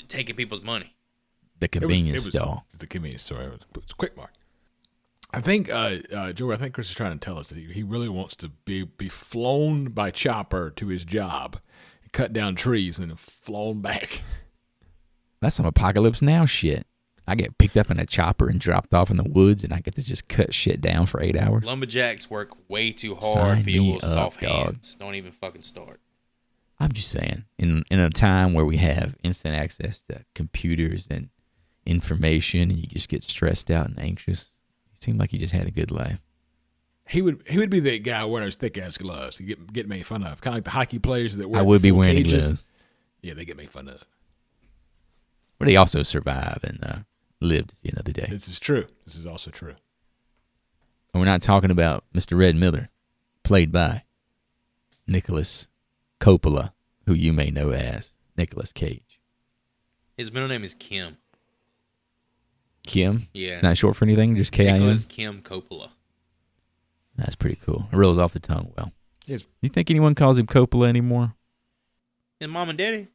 Speaker 1: taking people's money.
Speaker 2: the convenience store.
Speaker 3: It was the convenience store. It was Quick Mart. I think, Joey, I think Chris is trying to tell us that he really wants to be flown by chopper to his job, cut down trees, and then flown back.
Speaker 2: That's some Apocalypse Now shit. I get picked up in a chopper and dropped off in the woods, and I get to just cut shit down for 8 hours.
Speaker 1: Lumberjacks work way too hard
Speaker 2: Sign
Speaker 1: for your
Speaker 2: me
Speaker 1: little
Speaker 2: up,
Speaker 1: soft
Speaker 2: dog.
Speaker 1: hands. Don't even fucking start.
Speaker 2: I'm just saying, in a time where we have instant access to computers and information, and you just get stressed out and anxious, it seemed like he just had a good life.
Speaker 3: He would be that guy wearing those thick ass gloves. He get made fun of, kind of like the hockey players that wear.
Speaker 2: I would be
Speaker 3: full
Speaker 2: wearing the
Speaker 3: cages.
Speaker 2: gloves.
Speaker 3: Yeah, they get made fun of.
Speaker 2: But he also survived and lived to see another day.
Speaker 3: This is true. This is also true.
Speaker 2: And we're not talking about Mr. Red Miller, played by Nicolas Coppola, who you may know as Nicolas Cage.
Speaker 1: His middle name is Kim.
Speaker 2: Kim?
Speaker 1: Yeah.
Speaker 2: Not short for anything, just K-I-M?
Speaker 1: Nicholas Kim Coppola.
Speaker 2: That's pretty cool. It rolls off the tongue well.
Speaker 3: Yes.
Speaker 2: You think anyone calls him Coppola anymore?
Speaker 1: And Mom and Daddy.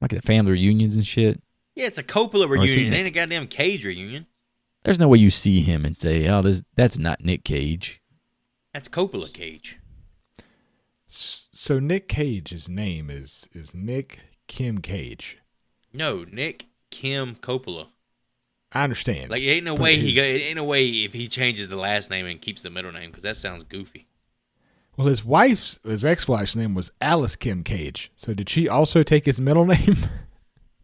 Speaker 2: Like the family reunions and shit.
Speaker 1: Yeah, it's a Coppola
Speaker 2: Or is he
Speaker 1: reunion. It
Speaker 2: Nick?
Speaker 1: ain't a goddamn Cage reunion.
Speaker 2: There's no way you see him and say, "Oh, that's not Nick Cage."
Speaker 1: That's Coppola Cage.
Speaker 3: So Nick Cage's name is Nick Kim Cage.
Speaker 1: No, Nick Kim Coppola.
Speaker 3: I understand.
Speaker 1: Like, it ain't no way if he changes the last name and keeps the middle name, because that sounds goofy.
Speaker 3: Well, his ex-wife's name was Alice Kim Cage. So did she also take his middle name?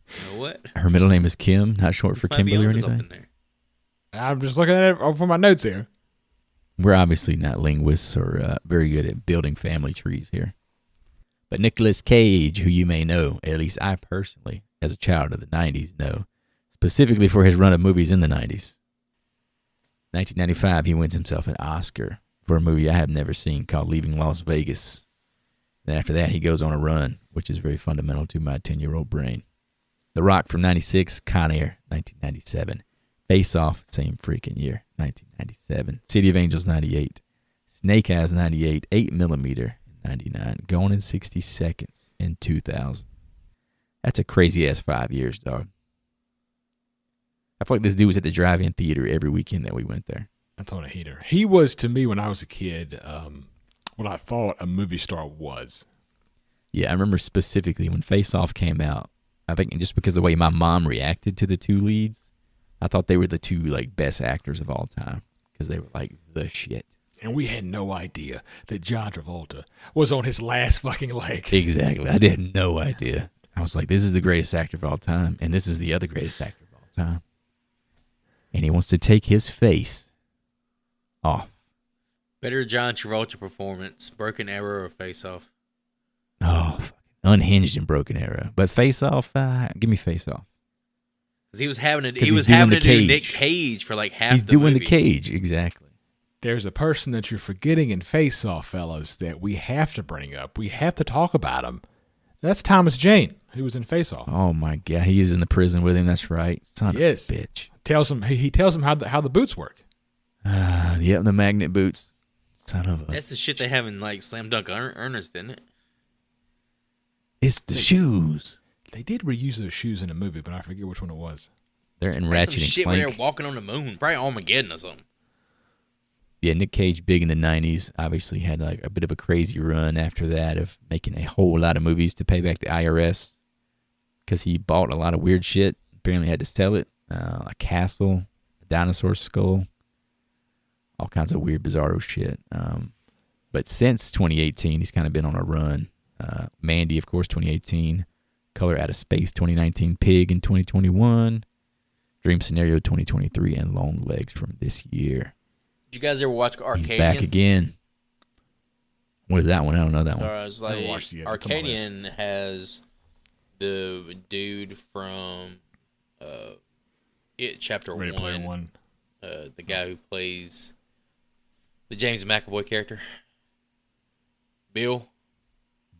Speaker 1: You know what?
Speaker 2: Her middle name is Kim, not short for
Speaker 1: Might be
Speaker 2: Kimberly or
Speaker 1: onto
Speaker 2: anything.
Speaker 1: something there.
Speaker 3: I'm just looking at it from my notes here.
Speaker 2: We're obviously not linguists or very good at building family trees here. But Nicolas Cage, who you may know, at least I personally, as a child of the 90s, know, specifically for his run of movies in the 90s. 1995, he wins himself an Oscar for a movie I have never seen called Leaving Las Vegas. Then after that, he goes on a run, which is very fundamental to my 10-year-old brain. The Rock from 96, Con Air, 1997. Face Off, same freaking year, 1997. City of Angels, 98. Snake Eyes, 98. 8mm, 99. Gone in 60 Seconds in 2000. That's a crazy-ass 5 years, dog. I feel like this dude was at the drive-in theater every weekend that we went there.
Speaker 3: That's on a heater. He was, to me, when I was a kid, what I thought a movie star was.
Speaker 2: Yeah, I remember specifically when Face Off came out, I think just because of the way my mom reacted to the two leads, I thought they were the two best actors of all time because they were the shit.
Speaker 3: And we had no idea that John Travolta was on his last fucking leg.
Speaker 2: Exactly. I had no idea. I was like, this is the greatest actor of all time, and this is the other greatest actor of all time. And he wants to take his face off.
Speaker 1: Better John Travolta performance, Broken Arrow or Face Off?
Speaker 2: Oh, Unhinged and Broken Arrow. But Face Off, give me Face Off.
Speaker 1: Because he was having to
Speaker 2: he's
Speaker 1: do Nick Cage for half the movie.
Speaker 2: He's doing the Cage, exactly.
Speaker 3: There's a person that you're forgetting in Face Off, fellas, that we have to bring up. We have to talk about him. That's Thomas Jane, who was in Face Off.
Speaker 2: Oh my God, he is in the prison with him. That's right. Son of a bitch.
Speaker 3: He tells him how the boots work.
Speaker 2: Yep, the magnet boots. Son of a.
Speaker 1: That's the shit they have in Slam Dunk Ernest, isn't it?
Speaker 2: It's the shoes.
Speaker 3: They did reuse those shoes in a movie, but I forget which one it was.
Speaker 2: They're in
Speaker 1: That's
Speaker 2: Ratchet
Speaker 1: some
Speaker 2: and
Speaker 1: shit
Speaker 2: Clank.
Speaker 1: where they're walking on the moon, probably Armageddon or something.
Speaker 2: Yeah, Nick Cage, big in the 90s, obviously had a bit of a crazy run after that of making a whole lot of movies to pay back the IRS because he bought a lot of weird shit. Apparently had to sell it. A castle, a dinosaur skull, all kinds of weird, bizarro shit. But since 2018, he's kind of been on a run. Mandy, of course, 2018. Color Out of Space, 2019. Pig in 2021. Dream Scenario 2023. And Long Legs from this year.
Speaker 1: Did you guys ever watch Arcadian?
Speaker 2: He's back again. What is that one? I don't know that one.
Speaker 1: It's Arcadian has the dude from It Chapter
Speaker 3: Ready
Speaker 1: 1.
Speaker 3: Player One.
Speaker 1: The guy who plays the James McAvoy character. Bill,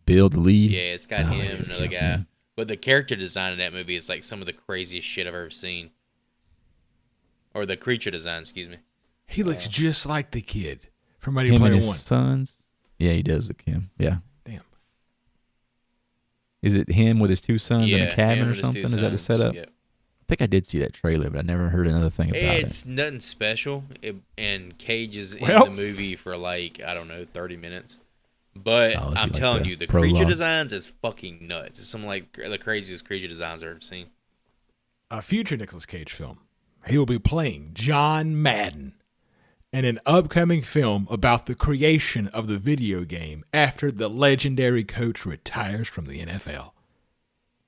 Speaker 2: the lead?
Speaker 1: Yeah, it's got him and another guy. Man. But the character design in that movie is some of the craziest shit I've ever seen. Or the creature design, excuse me.
Speaker 3: He looks just like the kid from Ready
Speaker 2: Him
Speaker 3: Player
Speaker 2: and his
Speaker 3: One.
Speaker 2: sons? Yeah, he does look him. Yeah.
Speaker 3: Damn.
Speaker 2: Is it him with his two sons in a cabin or something? Is that the setup?
Speaker 1: Yep.
Speaker 2: I think I did see that trailer, but I never heard another thing about it.
Speaker 1: It's nothing special. And Cage is in the movie for 30 minutes. But I'm telling you, the creature designs is fucking nuts. It's some the craziest creature designs I've ever seen.
Speaker 3: A future Nicolas Cage film. He will be playing John Madden in an upcoming film about the creation of the video game after the legendary coach retires from the NFL.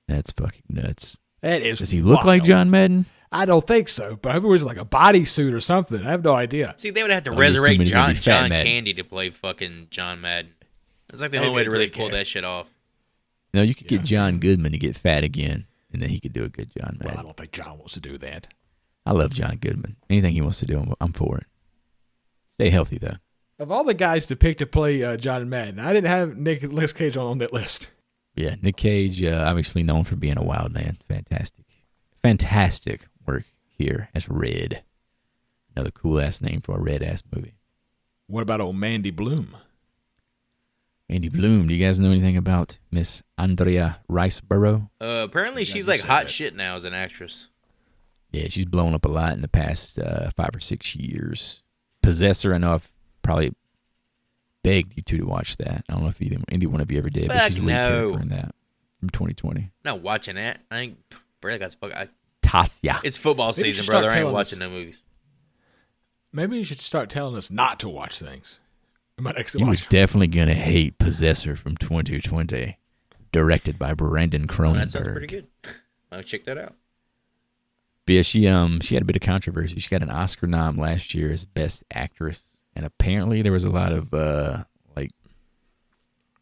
Speaker 2: That's fucking nuts.
Speaker 3: That is.
Speaker 2: Does he look like John Madden?
Speaker 3: I don't think so, but I hope it was like a bodysuit or something. I have no idea.
Speaker 1: See, they would have to resurrect John Candy to play fucking John Madden. It's the only way to really pull that shit off.
Speaker 2: No, you could get John Goodman to get fat again, and then he could do a good John Madden.
Speaker 3: Well, I don't think John wants to do that.
Speaker 2: I love John Goodman. Anything he wants to do, I'm for it. Stay healthy, though.
Speaker 3: Of all the guys to pick to play John Madden, I didn't have Nicolas Cage on that list.
Speaker 2: Yeah, Nick Cage, obviously known for being a wild man. Fantastic work here as Red. Another cool-ass name for a red-ass movie.
Speaker 3: What about old Mandy Bloom?
Speaker 2: Andy Bloom. Do you guys know anything about Miss Andrea Riseborough?
Speaker 1: Apparently, she's like hot shit now as an actress.
Speaker 2: Yeah, she's blown up a lot in the past 5 or 6 years. Possessor, I know I've probably begged you two to watch that. I don't know if either one of you ever did, but she's the lead character in that from 2020.
Speaker 1: Not watching that. I ain't brother got
Speaker 2: Tasya.
Speaker 1: It's football season, brother. I ain't watching no movies.
Speaker 3: Maybe you should start telling us not to watch things.
Speaker 2: You were definitely gonna hate Possessor from 2020, directed by Brandon Cronenberg.
Speaker 1: That sounds pretty good. I'll check that out.
Speaker 2: But yeah, she had a bit of controversy. She got an Oscar nom last year as Best Actress, and apparently there was a lot of like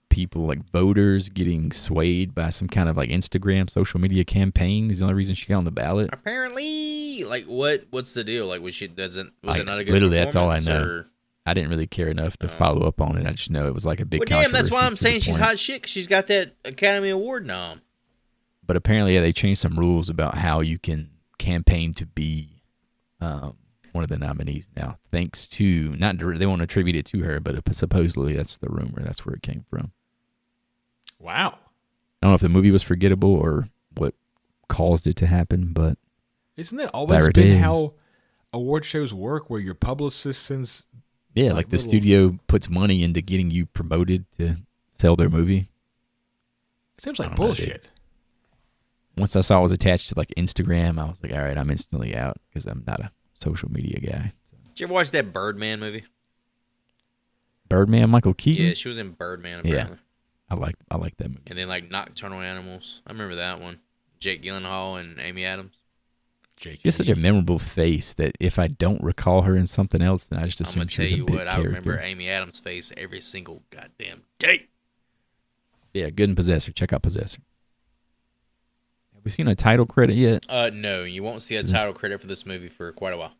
Speaker 2: people, like voters, getting swayed by some kind of like Instagram social media campaign. Is the only reason she got on the ballot.
Speaker 1: Apparently, like what's the deal? Like was it not a good
Speaker 2: literally that's all I know.
Speaker 1: Or?
Speaker 2: I didn't really care enough to follow up on it. I just know it was like a big
Speaker 1: Well,
Speaker 2: controversy.
Speaker 1: damn, that's why I'm saying she's hot shit, 'cause she's got that Academy Award nom.
Speaker 2: But apparently, yeah, they changed some rules about how you can campaign to be one of the nominees now. Thanks to, they won't attribute it to her, but supposedly that's the rumor. That's where it came from.
Speaker 3: Wow.
Speaker 2: I don't know if the movie was forgettable or what caused it to happen, but
Speaker 3: isn't that always been how award shows work, where your publicist sends...
Speaker 2: Yeah, like the studio puts money into getting you promoted to sell their movie.
Speaker 3: Seems like bullshit.
Speaker 2: Once I saw it was attached to like Instagram, I was like, all right, I'm instantly out because I'm not a social media guy.
Speaker 1: Did you ever watch that Birdman movie?
Speaker 2: Birdman, Michael Keaton?
Speaker 1: Yeah, she was in Birdman, apparently.
Speaker 2: Yeah, I like that movie.
Speaker 1: And then like Nocturnal Animals. I remember that one. Jake Gyllenhaal and Amy Adams.
Speaker 2: She has such a memorable face that if I don't recall her in something else, then I just assume she was a big character.
Speaker 1: I remember Amy Adams' face every single goddamn day.
Speaker 2: Yeah, good in Possessor. Check out Possessor. Have we seen a title credit yet?
Speaker 1: No, you won't see a title credit for this movie for quite a while.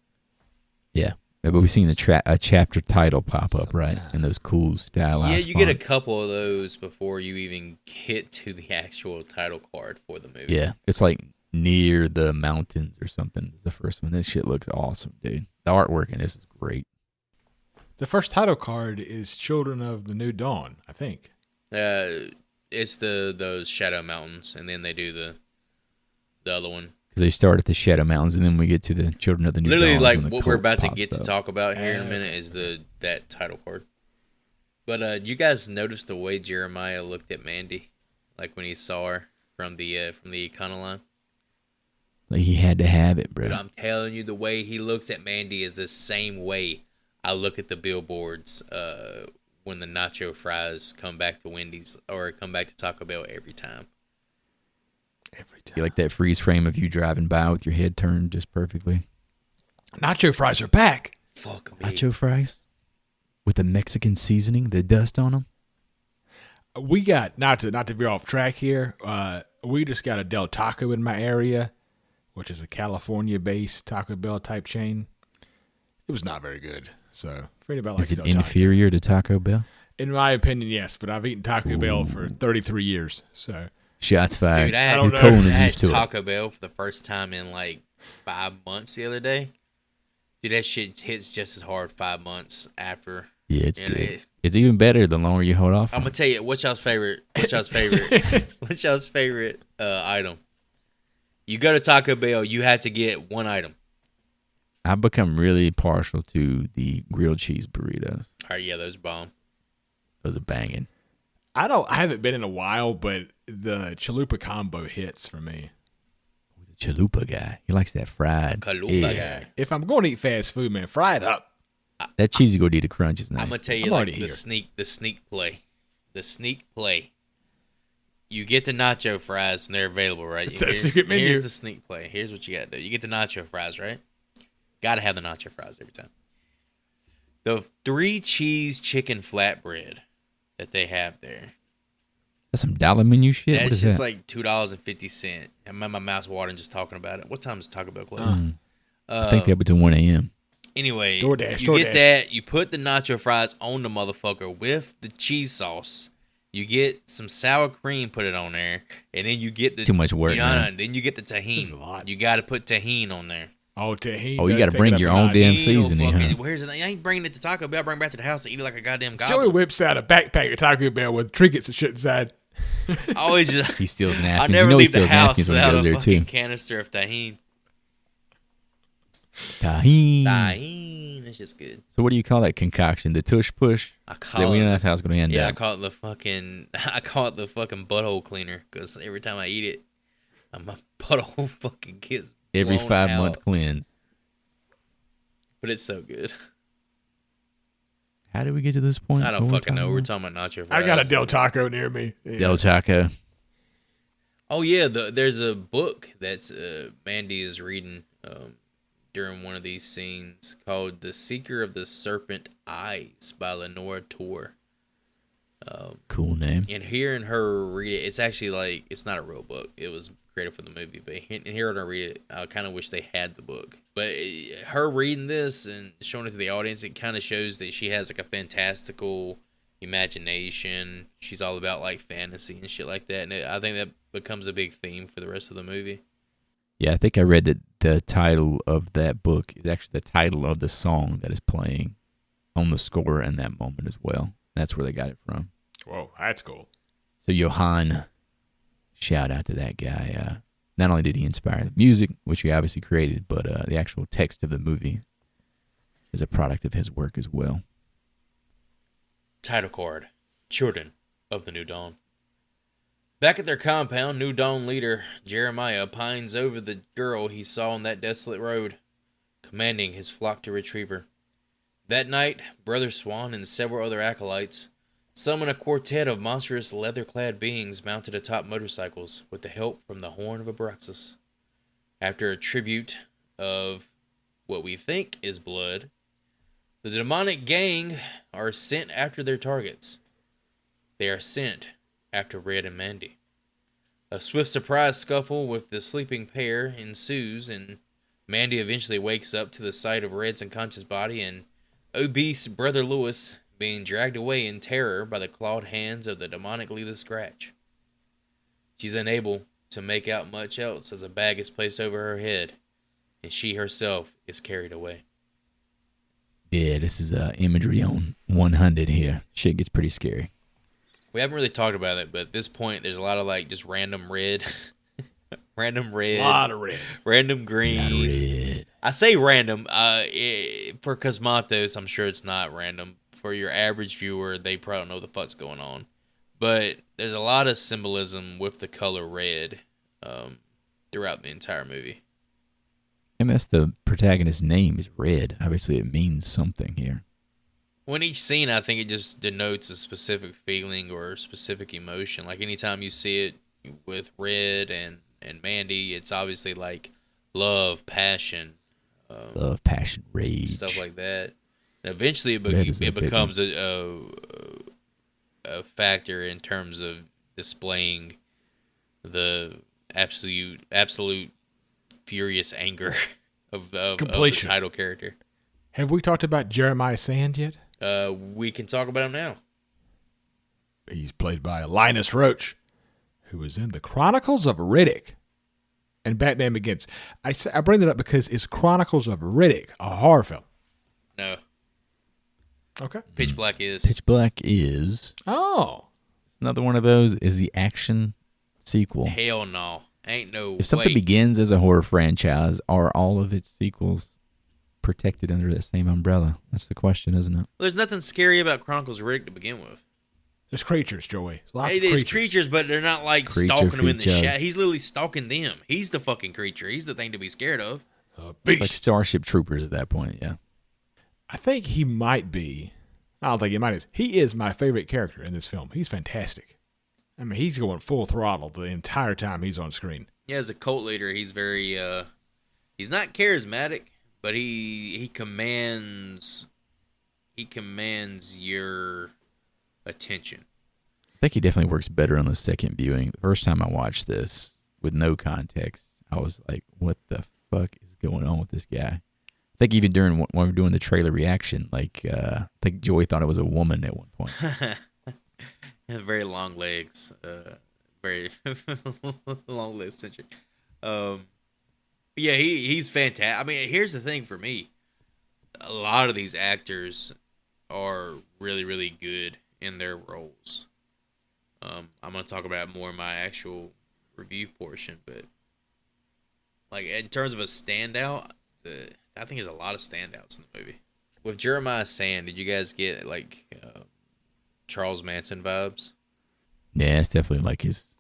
Speaker 2: Yeah, but we've seen a chapter title pop up, right? And those cool stylized
Speaker 1: Yeah, you get a couple of those before you even get to the actual title card for the movie.
Speaker 2: Yeah, it's like Near the Mountains or something is the first one. This shit looks awesome, dude. The artwork in this is great.
Speaker 3: The first title card is Children of the New Dawn, I think.
Speaker 1: It's those Shadow Mountains, and then they do the other one.
Speaker 2: Because they start at the Shadow Mountains, and then we get to the Children of the New Dawn.
Speaker 1: Literally, like what we're about to get to talk about here in a minute is that title card. But you guys noticed the way Jeremiah looked at Mandy, like when he saw her from the Econoline?
Speaker 2: Like he had to have it, bro.
Speaker 1: But I'm telling you, the way he looks at Mandy is the same way I look at the billboards when the nacho fries come back to Wendy's or come back to Taco Bell every time.
Speaker 3: Every time.
Speaker 2: You like that freeze frame of you driving by with your head turned just perfectly?
Speaker 3: Nacho fries are back.
Speaker 1: Fuck me.
Speaker 2: Nacho fries? With the Mexican seasoning, the dust on them?
Speaker 3: We got, not to veer off track here, we just got a Del Taco in my area, which is a California-based Taco Bell type chain. It was not very good. So, for anybody like
Speaker 2: Is it
Speaker 3: Del Taco,
Speaker 2: inferior to Taco Bell?
Speaker 3: In my opinion, yes. But I've eaten Taco Bell for 33 years. So
Speaker 2: shots fired.
Speaker 1: Dude, I had Taco Bell for the first time in like 5 months the other day. Dude, that shit hits just as hard 5 months after.
Speaker 2: Yeah, it's good. It's even better the longer you hold off.
Speaker 1: I'm gonna tell you, what's y'all's favorite? What's y'all's favorite item? You go to Taco Bell, you have to get one item.
Speaker 2: I've become really partial to the grilled cheese burritos.
Speaker 1: All right, yeah, those bomb.
Speaker 2: Those are banging.
Speaker 3: I haven't been in a while, but the chalupa combo hits for me.
Speaker 2: He's a chalupa guy. He likes that fried.
Speaker 1: Chalupa guy.
Speaker 3: If I'm going to eat fast food, man, fry it up.
Speaker 2: That cheesy gordita crunch is nice.
Speaker 1: I'm gonna tell you like the sneak play. The sneak play. You get the nacho fries and they're available, right?
Speaker 3: It's a secret menu.
Speaker 1: Here's the sneak play. Here's what you gotta do. You get the nacho fries, right? Gotta have the nacho fries every time. The 3 cheese chicken flatbread that they have there.
Speaker 2: That's some dollar menu shit.
Speaker 1: That's just like $2.50. I'm in my mouth's watering just talking about it. What time is Taco Bell close?
Speaker 2: I think they're between 1 a.m.
Speaker 1: Anyway,
Speaker 3: DoorDash,
Speaker 1: you get that. You put the nacho fries on the motherfucker with the cheese sauce. You get some sour cream, put it on there, and then you get the
Speaker 2: Too much work, man.
Speaker 1: Then you get the tahini. You got to put tahini on there.
Speaker 3: Oh, tahini.
Speaker 2: Oh, you
Speaker 3: got to
Speaker 2: bring your own damn seasoning, huh?
Speaker 1: Where's it? I ain't bringing it to Taco Bell. I bring it back to the house and eat it like a goddamn
Speaker 3: Joey
Speaker 1: goblin.
Speaker 3: whips out a backpack at Taco Bell with trinkets and shit inside.
Speaker 1: I always just
Speaker 2: He steals napkins.
Speaker 1: I never
Speaker 2: he
Speaker 1: leave the
Speaker 2: steals
Speaker 1: house
Speaker 2: napkins when he
Speaker 1: without
Speaker 2: goes
Speaker 1: a
Speaker 2: there
Speaker 1: fucking
Speaker 2: too.
Speaker 1: canister of tahini.
Speaker 2: Tahini.
Speaker 1: Tahini. It's just good.
Speaker 2: So what do you call that concoction? The tush push?
Speaker 1: I call
Speaker 2: We
Speaker 1: it.
Speaker 2: know that's how it's going to end
Speaker 1: Yeah,
Speaker 2: up.
Speaker 1: I call it the fucking butthole cleaner because every time I eat it, my butthole fucking gets
Speaker 2: Every
Speaker 1: blown
Speaker 2: 5
Speaker 1: out.
Speaker 2: month cleanse.
Speaker 1: But it's so good.
Speaker 2: How did we get to this point?
Speaker 1: I don't
Speaker 2: What were
Speaker 1: fucking know.
Speaker 2: talking
Speaker 1: We're
Speaker 2: about?
Speaker 1: talking about nacho fries.
Speaker 3: I got a Del Taco near me. Yeah.
Speaker 2: Del Taco.
Speaker 1: Oh yeah, there's a book that's Mandy is reading during one of these scenes called "The Seeker of the Serpent Eyes" by Lenore Tor.
Speaker 2: Cool name.
Speaker 1: And hearing her read it, it's actually like it's not a real book. It was created for the movie, but hearing her read it, I kind of wish they had the book. But her reading this and showing it to the audience, it kind of shows that she has like a fantastical imagination. She's all about like fantasy and shit like that, and I think that becomes a big theme for the rest of the movie.
Speaker 2: Yeah, I think I read that the title of that book is actually the title of the song that is playing on the score in that moment as well. That's where they got it from.
Speaker 3: Whoa, that's cool.
Speaker 2: So Johann, shout out to that guy. Not only did he inspire the music, which he obviously created, but the actual text of the movie is a product of his work as well.
Speaker 1: Title card: Children of the New Dawn. Back at their compound, New Dawn leader Jeremiah pines over the girl he saw on that desolate road, commanding his flock to retrieve her. That night, Brother Swan and several other acolytes summon a quartet of monstrous leather-clad beings mounted atop motorcycles with the help from the Horn of Abraxas. After a tribute of what we think is blood, the demonic gang are sent after their targets. They are sent after Red and Mandy. A swift surprise scuffle with the sleeping pair ensues, and Mandy eventually wakes up to the sight of Red's unconscious body and obese Brother Lewis being dragged away in terror by the clawed hands of the demonic leader Scratch. She's unable to make out much else as a bag is placed over her head, and she herself is carried away.
Speaker 2: Yeah, this is imagery on 100 here. Shit gets pretty scary.
Speaker 1: We haven't really talked about it, but at this point, there's a lot of like just random red, random red,
Speaker 3: A lot of red.
Speaker 1: random green.
Speaker 2: Red.
Speaker 1: I say random. For Cosmatos, I'm sure it's not random. For your average viewer, they probably don't know what the fuck's going on. But there's a lot of symbolism with the color red throughout the entire movie.
Speaker 2: And that's the protagonist's name is Red. Obviously, it means something here.
Speaker 1: When each scene, I think it just denotes a specific feeling or a specific emotion. Like anytime you see it with Red and Mandy, it's obviously like love, passion,
Speaker 2: Love, passion, rage.
Speaker 1: stuff like that. And eventually,
Speaker 2: Red is a
Speaker 1: it
Speaker 2: big
Speaker 1: becomes a factor in terms of displaying the absolute furious anger of the
Speaker 3: Completion.
Speaker 1: title character.
Speaker 3: Have we talked about Jeremiah Sand yet?
Speaker 1: We can talk about him now.
Speaker 3: He's played by Linus Roache, who was in the Chronicles of Riddick and Batman Begins. I bring that up because it's Chronicles of Riddick, a horror film.
Speaker 1: No,
Speaker 3: Okay.
Speaker 1: Pitch Black is.
Speaker 2: Pitch Black is
Speaker 3: Oh.
Speaker 2: another one of those. Is the action sequel.
Speaker 1: Hell no. Ain't no
Speaker 2: If something
Speaker 1: way.
Speaker 2: begins as a horror franchise, are all of its sequels protected under that same umbrella? That's the question, isn't it?
Speaker 1: There's nothing scary about Chronicles of Riddick to begin with.
Speaker 3: There's creatures, Joey. Lots
Speaker 1: Hey,
Speaker 3: of
Speaker 1: there's
Speaker 3: creatures.
Speaker 1: creatures, but they're not like
Speaker 2: Creature
Speaker 1: stalking them in the
Speaker 2: features.
Speaker 1: shadow. He's literally stalking them. He's the fucking creature. He's the thing to be scared of.
Speaker 3: Beast.
Speaker 2: Like Starship Troopers at that point, yeah.
Speaker 3: I think he might be. I don't think he might be. He is my favorite character in this film. He's fantastic. I mean, he's going full throttle the entire time he's on screen.
Speaker 1: Yeah, as a cult leader, he's very he's not charismatic, but he commands your attention.
Speaker 2: I think he definitely works better on the second viewing. The first time I watched this with no context, I was like, what the fuck is going on with this guy? I think even during when we were doing the trailer reaction, like I think Joey thought it was a woman at one point.
Speaker 1: He has very long legs, very long legs centric. Yeah, he's fantastic. I mean, here's the thing for me. A lot of these actors are really, really good in their roles. I'm going to talk about more in my actual review portion, but like in terms of a standout, I think there's a lot of standouts in the movie. With Jeremiah Sand, did you guys get like Charles Manson vibes?
Speaker 2: Yeah, it's definitely like his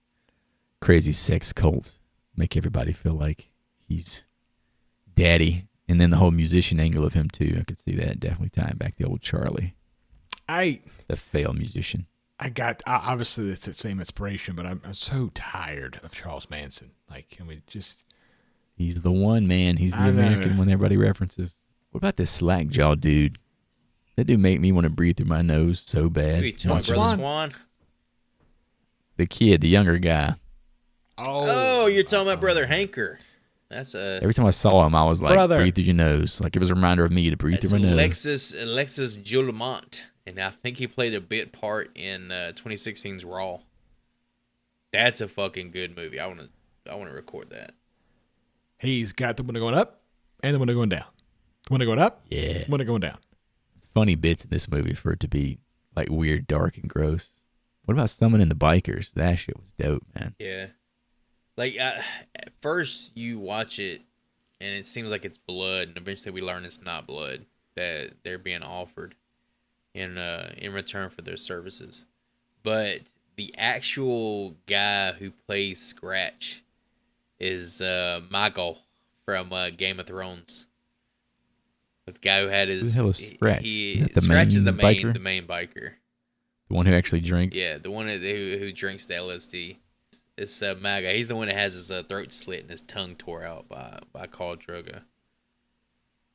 Speaker 2: crazy sex cult. Make everybody feel like he's daddy. And then the whole musician angle of him, too. I could see that definitely tying back the old Charlie. The failed musician.
Speaker 3: Obviously, it's the same inspiration, but I'm so tired of Charles Manson. Like, can we just...
Speaker 2: He's the one, man. He's the American one everybody references. What about this slack jaw dude? That dude make me want to breathe through my nose so bad.
Speaker 1: Wait, Brother Swan?
Speaker 2: The kid, the younger guy.
Speaker 1: Oh, you're talking about Brother Hanker. That's a...
Speaker 2: Every time I saw him, I was like, breathe through your nose. Like it was a reminder of me to breathe through my nose.
Speaker 1: Alexis Guillemot. And I think he played a bit part in 2016's Raw. That's a fucking good movie. I want to record that.
Speaker 3: He's got the window going up and the window going down. The window going up,
Speaker 2: yeah.
Speaker 3: Window going down.
Speaker 2: Funny bits in this movie for it to be like weird, dark, and gross. What about summoning the bikers? That shit was dope, man.
Speaker 1: Yeah. Like, at first you watch it and it seems like it's blood, and eventually we learn it's not blood that they're being offered in return for their services. But the actual guy who plays Scratch is Michael from Game of Thrones. The guy who had his...
Speaker 2: Who the hell is Scratch? Is that the
Speaker 1: Scratch is the
Speaker 2: biker?
Speaker 1: main biker.
Speaker 2: The one who actually drinks?
Speaker 1: Yeah, the one who drinks the LSD. It's Maga. He's the one that has his throat slit and his tongue tore out by Khal Drogo.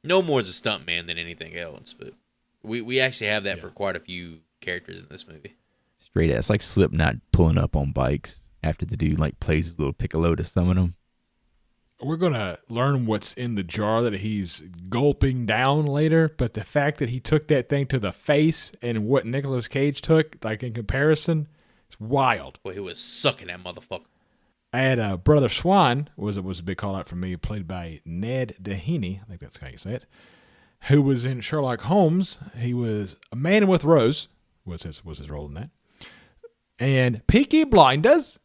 Speaker 1: No more as a stuntman than anything else, but we actually have that for quite a few characters in this movie.
Speaker 2: Straight ass, like Slipknot pulling up on bikes after the dude like plays his little piccolo to summon him.
Speaker 3: We're going to learn what's in the jar that he's gulping down later, but the fact that he took that thing to the face and what Nicolas Cage took, like in comparison, it's wild.
Speaker 1: Well, he was sucking that motherfucker.
Speaker 3: I had Brother Swan, was a big call out for me, played by Ned Dehaney, I think that's how you say it, who was in Sherlock Holmes. He was a man with Rose, was his role in that. And Peaky Blinders.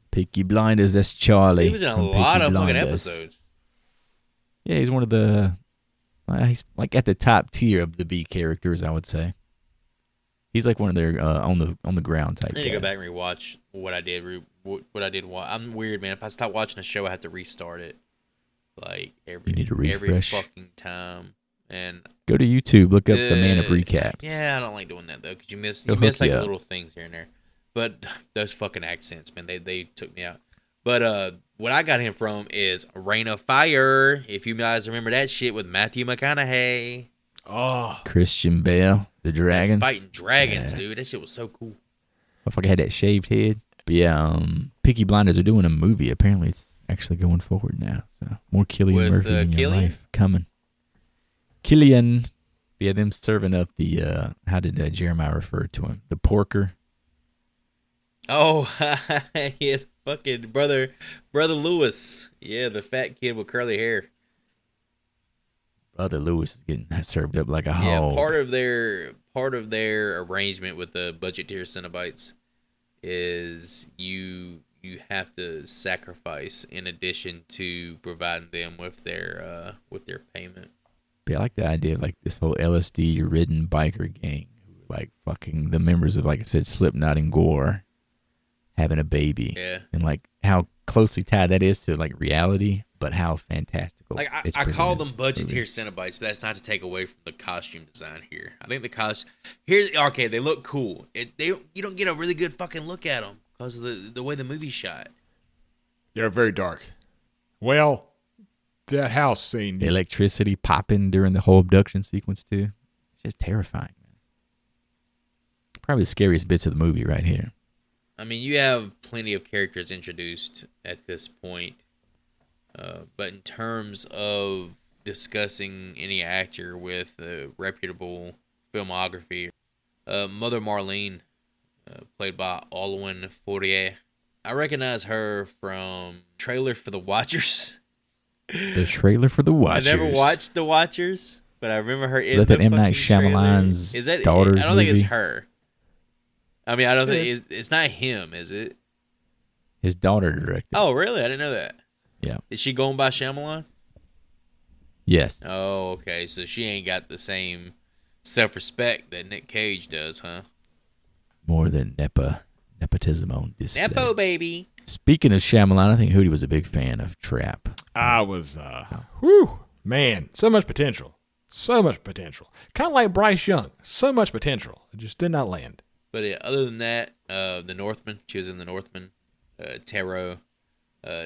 Speaker 2: Peaky Blinders, that's Charlie.
Speaker 1: He was in a lot of fucking episodes.
Speaker 2: Yeah, he's one of the... he's like at the top tier of the B characters, I would say. He's like one of their on the ground type.
Speaker 1: I need to go back and rewatch what I did. What I did. I'm weird, man. If I stop watching a show, I have to restart it. Like every fucking time. And
Speaker 2: go to YouTube, look up the Man of Recaps.
Speaker 1: Yeah, I don't like doing that though, because you miss like little things here and there. But those fucking accents, man, they took me out. But what I got him from is Reign of Fire. If you guys remember that shit with Matthew McConaughey.
Speaker 3: Oh,
Speaker 2: Christian Bale, the dragons.
Speaker 1: Fighting dragons, dude. That shit was so cool.
Speaker 2: Motherfucker had that shaved head. But yeah, Peaky Blinders are doing a movie. Apparently, it's actually going forward now. So more Cillian Murphy in your life coming. Cillian. Yeah, them serving up the, how did Jeremiah refer to him? The porker.
Speaker 1: Oh, yeah, fucking brother Lewis. Yeah, the fat kid with curly hair.
Speaker 2: Brother Lewis is getting served up like a hog.
Speaker 1: Yeah, part of their arrangement with the budget tier Cenobites is you have to sacrifice in addition to providing them with their payment.
Speaker 2: But I like the idea of like this whole LSD ridden biker gang, who like fucking the members of, like I said, Slipknot and Gore, having a baby.
Speaker 1: Yeah.
Speaker 2: And like how closely tied that is to like reality, but how fantastical.
Speaker 1: Like I call them budget tier Cenobites, but that's not to take away from the costume design here. I think the costume they look cool. You don't get a really good fucking look at them because of the way the movie's shot.
Speaker 3: They're very dark. Well, that house scene,
Speaker 2: the electricity popping during the whole abduction sequence too. It's just terrifying, man. Probably the scariest bits of the movie right here.
Speaker 1: I mean, you have plenty of characters introduced at this point, but in terms of discussing any actor with a reputable filmography, Mother Marlene, played by Olwen Fourier, I recognize her from trailer for The Watchers.
Speaker 2: The trailer for The Watchers.
Speaker 1: I never watched The Watchers, but I remember her in
Speaker 2: Is that
Speaker 1: the
Speaker 2: M. Night
Speaker 1: fucking
Speaker 2: Shyamalan's
Speaker 1: trailer. Is that
Speaker 2: daughter's
Speaker 1: I don't think
Speaker 2: movie?
Speaker 1: it's her. I mean, I don't think it's not him, is it?
Speaker 2: His daughter directed.
Speaker 1: Oh, really? I didn't know that.
Speaker 2: Yeah.
Speaker 1: Is she going by Shyamalan?
Speaker 2: Yes.
Speaker 1: Oh, okay. So she ain't got the same self-respect that Nick Cage does, huh?
Speaker 2: More than nepotism on display.
Speaker 1: Nepo, baby.
Speaker 2: Speaking of Shyamalan, I think Hootie was a big fan of Trap.
Speaker 3: I was, whew, man, so much potential. So much potential. Kind of like Bryce Young. So much potential. It just did not land.
Speaker 1: But yeah, other than that, The Northman. She was in The Northman. Tarot.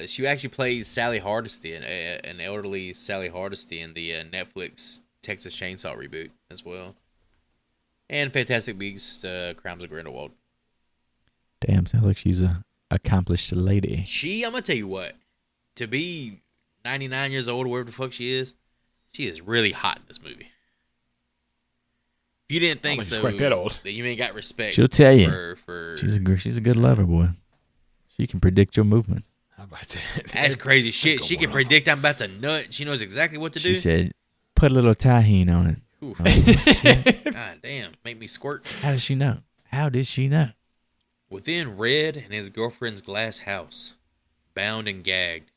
Speaker 1: She actually plays Sally Hardesty, an elderly Sally Hardesty in the Netflix Texas Chainsaw reboot as well. And Fantastic Beasts, Crimes of Grindelwald.
Speaker 2: Damn, sounds like she's a accomplished lady.
Speaker 1: I'm going to tell you what. To be 99 years old or whatever the fuck she is really hot in this movie. If you didn't think so,
Speaker 3: quite that old.
Speaker 1: then you ain't got respect.
Speaker 2: She'll tell you.
Speaker 1: For
Speaker 2: she's a good lover, boy. She can predict your movements.
Speaker 3: How about that?
Speaker 1: That's crazy shit. She can predict I'm about to nut. She knows exactly what to do.
Speaker 2: She said, put a little tahine on it.
Speaker 1: Ooh.
Speaker 2: Oh,
Speaker 1: God damn. Make me squirt.
Speaker 2: how does she know? How did she know?
Speaker 1: Within Red and his girlfriend's glass house, bound and gagged,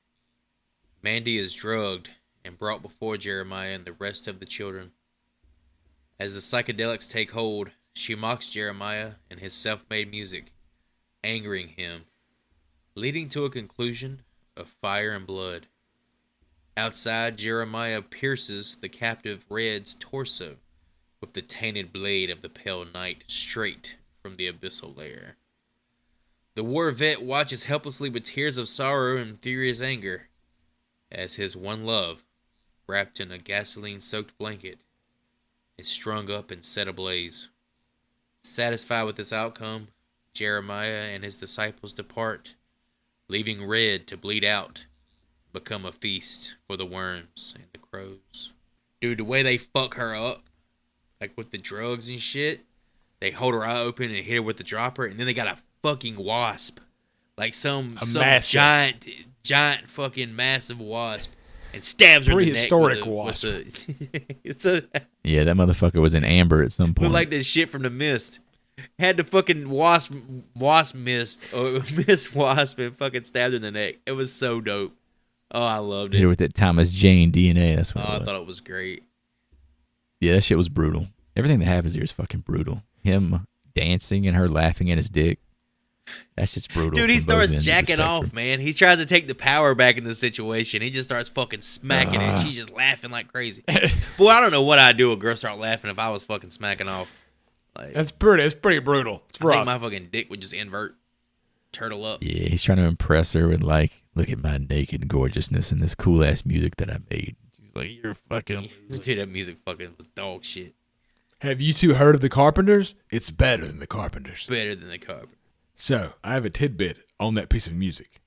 Speaker 1: Mandy is drugged and brought before Jeremiah and the rest of the children. As the psychedelics take hold, she mocks Jeremiah and his self-made music, angering him, leading to a conclusion of fire and blood. Outside, Jeremiah pierces the captive Red's torso with the tainted blade of the pale night straight from the abyssal lair. The war vet watches helplessly with tears of sorrow and furious anger as his one love, wrapped in a gasoline-soaked blanket, is strung up and set ablaze. Satisfied with this outcome, Jeremiah and his disciples depart, leaving Red to bleed out, become a feast for the worms and the crows. Dude, the way they fuck her up, like with the drugs and shit, they hold her eye open and hit her with the dropper, and then they got a fucking wasp. Like some giant fucking massive wasp, and stabs her in the neck.
Speaker 3: Prehistoric wasp.
Speaker 1: It's a
Speaker 2: Yeah, that motherfucker was in amber at some
Speaker 1: look
Speaker 2: point.
Speaker 1: like this shit from The Mist. Had the fucking wasp mist, or Miss Wasp, and fucking stabbed her in the neck. It was so dope. Oh, I loved
Speaker 2: Hit her
Speaker 1: it.
Speaker 2: with that Thomas Jane DNA. That's what
Speaker 1: Oh,
Speaker 2: it
Speaker 1: I
Speaker 2: was.
Speaker 1: thought it was great.
Speaker 2: Yeah, that shit was brutal. Everything that happens here is fucking brutal. Him dancing and her laughing at his dick. That shit's brutal.
Speaker 1: Dude, he
Speaker 2: from both
Speaker 1: starts
Speaker 2: ends of the
Speaker 1: jacking off,
Speaker 2: spectrum.
Speaker 1: man. He tries to take the power back in the situation. He just starts fucking smacking it. And she's just laughing like crazy. Boy, I don't know what I'd do if a girl start laughing if I was fucking smacking off. Like,
Speaker 3: It's pretty brutal. It's
Speaker 1: I
Speaker 3: rough.
Speaker 1: think my fucking dick would just invert, turtle up.
Speaker 2: Yeah, he's trying to impress her with like, look at my naked gorgeousness and this cool ass music that I made. She's like, you're fucking.
Speaker 1: Dude, that music fucking was dog shit.
Speaker 3: Have you two heard of the Carpenters? It's better than the Carpenters.
Speaker 1: Better than the Carpenter.
Speaker 3: So, I have a tidbit on that piece of music.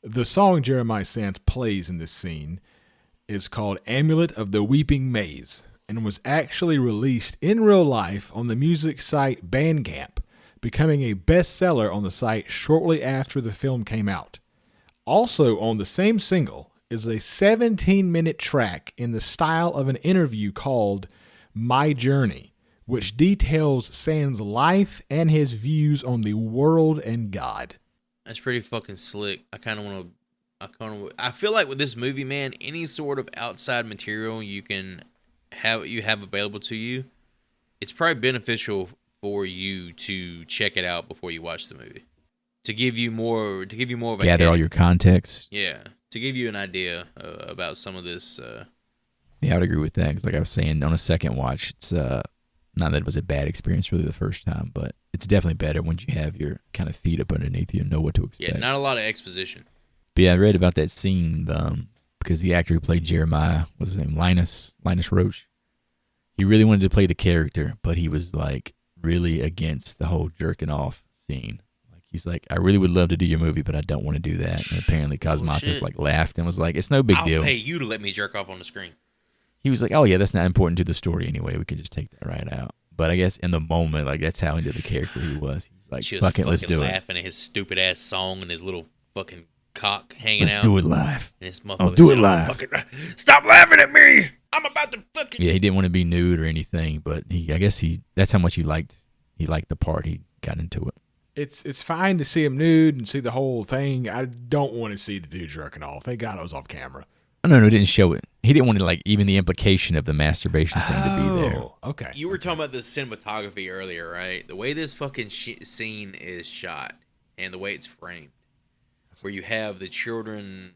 Speaker 3: The song Jeremiah Sands plays in this scene is called Amulet of the Weeping Maze and was actually released in real life on the music site Bandcamp, becoming a bestseller on the site shortly after the film came out. Also on the same single is a 17-minute track in the style of an interview called My Journey, which details Sand's life and his views on the world and God.
Speaker 1: That's pretty fucking slick. I feel like with this movie, man, any sort of outside material you have available to you, it's probably beneficial for you to check it out before you watch the movie. To give you more of a
Speaker 2: Gather all your context.
Speaker 1: Yeah, to give you an idea about some of this.
Speaker 2: Yeah, I would agree with that. Because like I was saying, on a second watch, it's not that it was a bad experience really the first time, but it's definitely better once you have your kind of feet up underneath you and know what to expect.
Speaker 1: Yeah, not a lot of exposition.
Speaker 2: But yeah, I read about that scene because the actor who played Jeremiah, what's his name, Linus Roache. He really wanted to play the character, but he was like really against the whole jerking off scene. Like he's like, I really would love to do your movie, but I don't want to do that. And apparently Cosmatos like laughed and was like, it's no big deal.
Speaker 1: I'll pay you to let me jerk off on the screen.
Speaker 2: He was like, oh yeah, that's not important to the story anyway. We could just take that right out. But I guess in the moment, like that's how into the character he was. He was like,
Speaker 1: She was
Speaker 2: fuck it, let's do it.
Speaker 1: laughing at his stupid ass song and his little fucking cock hanging
Speaker 2: Let's
Speaker 1: out.
Speaker 2: do it live.
Speaker 1: And this
Speaker 2: I'll do it
Speaker 1: said,
Speaker 2: live.
Speaker 1: Stop laughing at me! I'm about to fucking...
Speaker 2: Yeah, he didn't want to be nude or anything, but I guess that's how much he liked the part. He got into it.
Speaker 3: It's fine to see him nude and see the whole thing. I don't want to see the dude jerking off. Thank God it was off camera.
Speaker 2: Oh, no, it didn't show it. He didn't want to, like, even the implication of the masturbation scene to be there.
Speaker 3: Okay.
Speaker 1: You were talking about the cinematography earlier, right? The way this fucking scene is shot and the way it's framed, where you have the children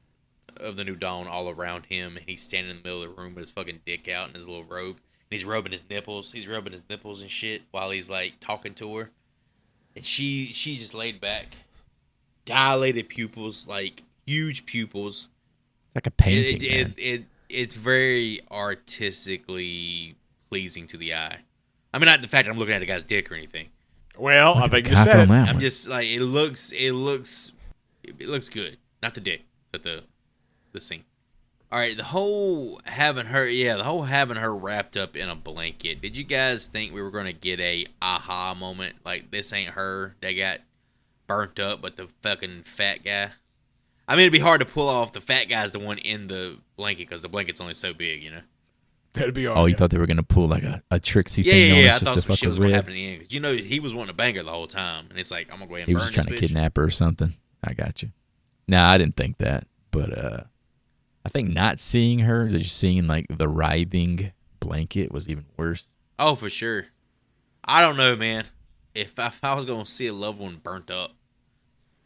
Speaker 1: of the New Dawn all around him, and he's standing in the middle of the room with his fucking dick out in his little robe, and he's rubbing his nipples. He's rubbing his nipples and shit while he's, like, talking to her. And she's just laid back. Dilated pupils, like, huge pupils.
Speaker 2: It's like a painting,
Speaker 1: It's very artistically pleasing to the eye. I mean, not the fact that I'm looking at a guy's dick or anything.
Speaker 3: Well, I think you said it.
Speaker 1: I'm just like, it looks good. Not the dick, but the scene. All right, the whole having her wrapped up in a blanket. Did you guys think we were going to get a aha moment? Like, this ain't her that got burnt up, but the fucking fat guy? I mean, it'd be hard to pull off the fat guy's the one in the blanket because the blanket's only so big, you know?
Speaker 3: That'd be all.
Speaker 2: Oh, you thought they were going to pull like a tricksy thing on us?
Speaker 1: Yeah, I thought
Speaker 2: just
Speaker 1: some
Speaker 2: to
Speaker 1: shit was
Speaker 2: fuck
Speaker 1: going to
Speaker 2: with
Speaker 1: happen in the end. 'Cause, you know, he was wanting to bang her the whole time. And it's like, I'm going to go ahead and
Speaker 2: He
Speaker 1: burn
Speaker 2: was just trying
Speaker 1: this
Speaker 2: to
Speaker 1: bitch.
Speaker 2: kidnap her or something. I got you. Nah, I didn't think that. But I think not seeing her, just seeing like the writhing blanket was even worse.
Speaker 1: Oh, for sure. I don't know, man. If I was going to see a loved one burnt up,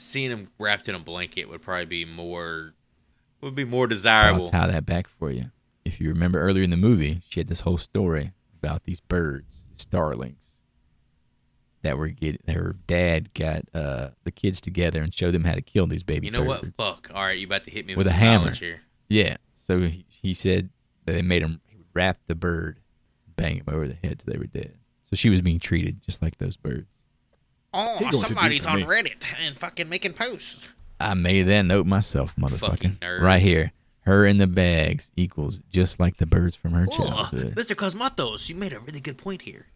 Speaker 1: seeing him wrapped in a blanket would probably be more desirable.
Speaker 2: I'll tie that back for you. If you remember earlier in the movie, she had this whole story about these birds, starlings, that her dad got the kids together and showed them how to kill these baby birds.
Speaker 1: You know what? Fuck. All right, you about to hit me
Speaker 2: with
Speaker 1: with
Speaker 2: a
Speaker 1: some
Speaker 2: hammer.
Speaker 1: knowledge here.
Speaker 2: Yeah. So he said that they made him wrap the bird, bang him over the head till they were dead. So she was being treated just like those birds.
Speaker 1: Oh, somebody's on Reddit and fucking making posts.
Speaker 2: I made that note myself, motherfucker.
Speaker 1: Fucking nerd.
Speaker 2: Right here. Her in the bags equals just like the birds from her childhood.
Speaker 1: Mr. Cosmatos, you made a really good point here.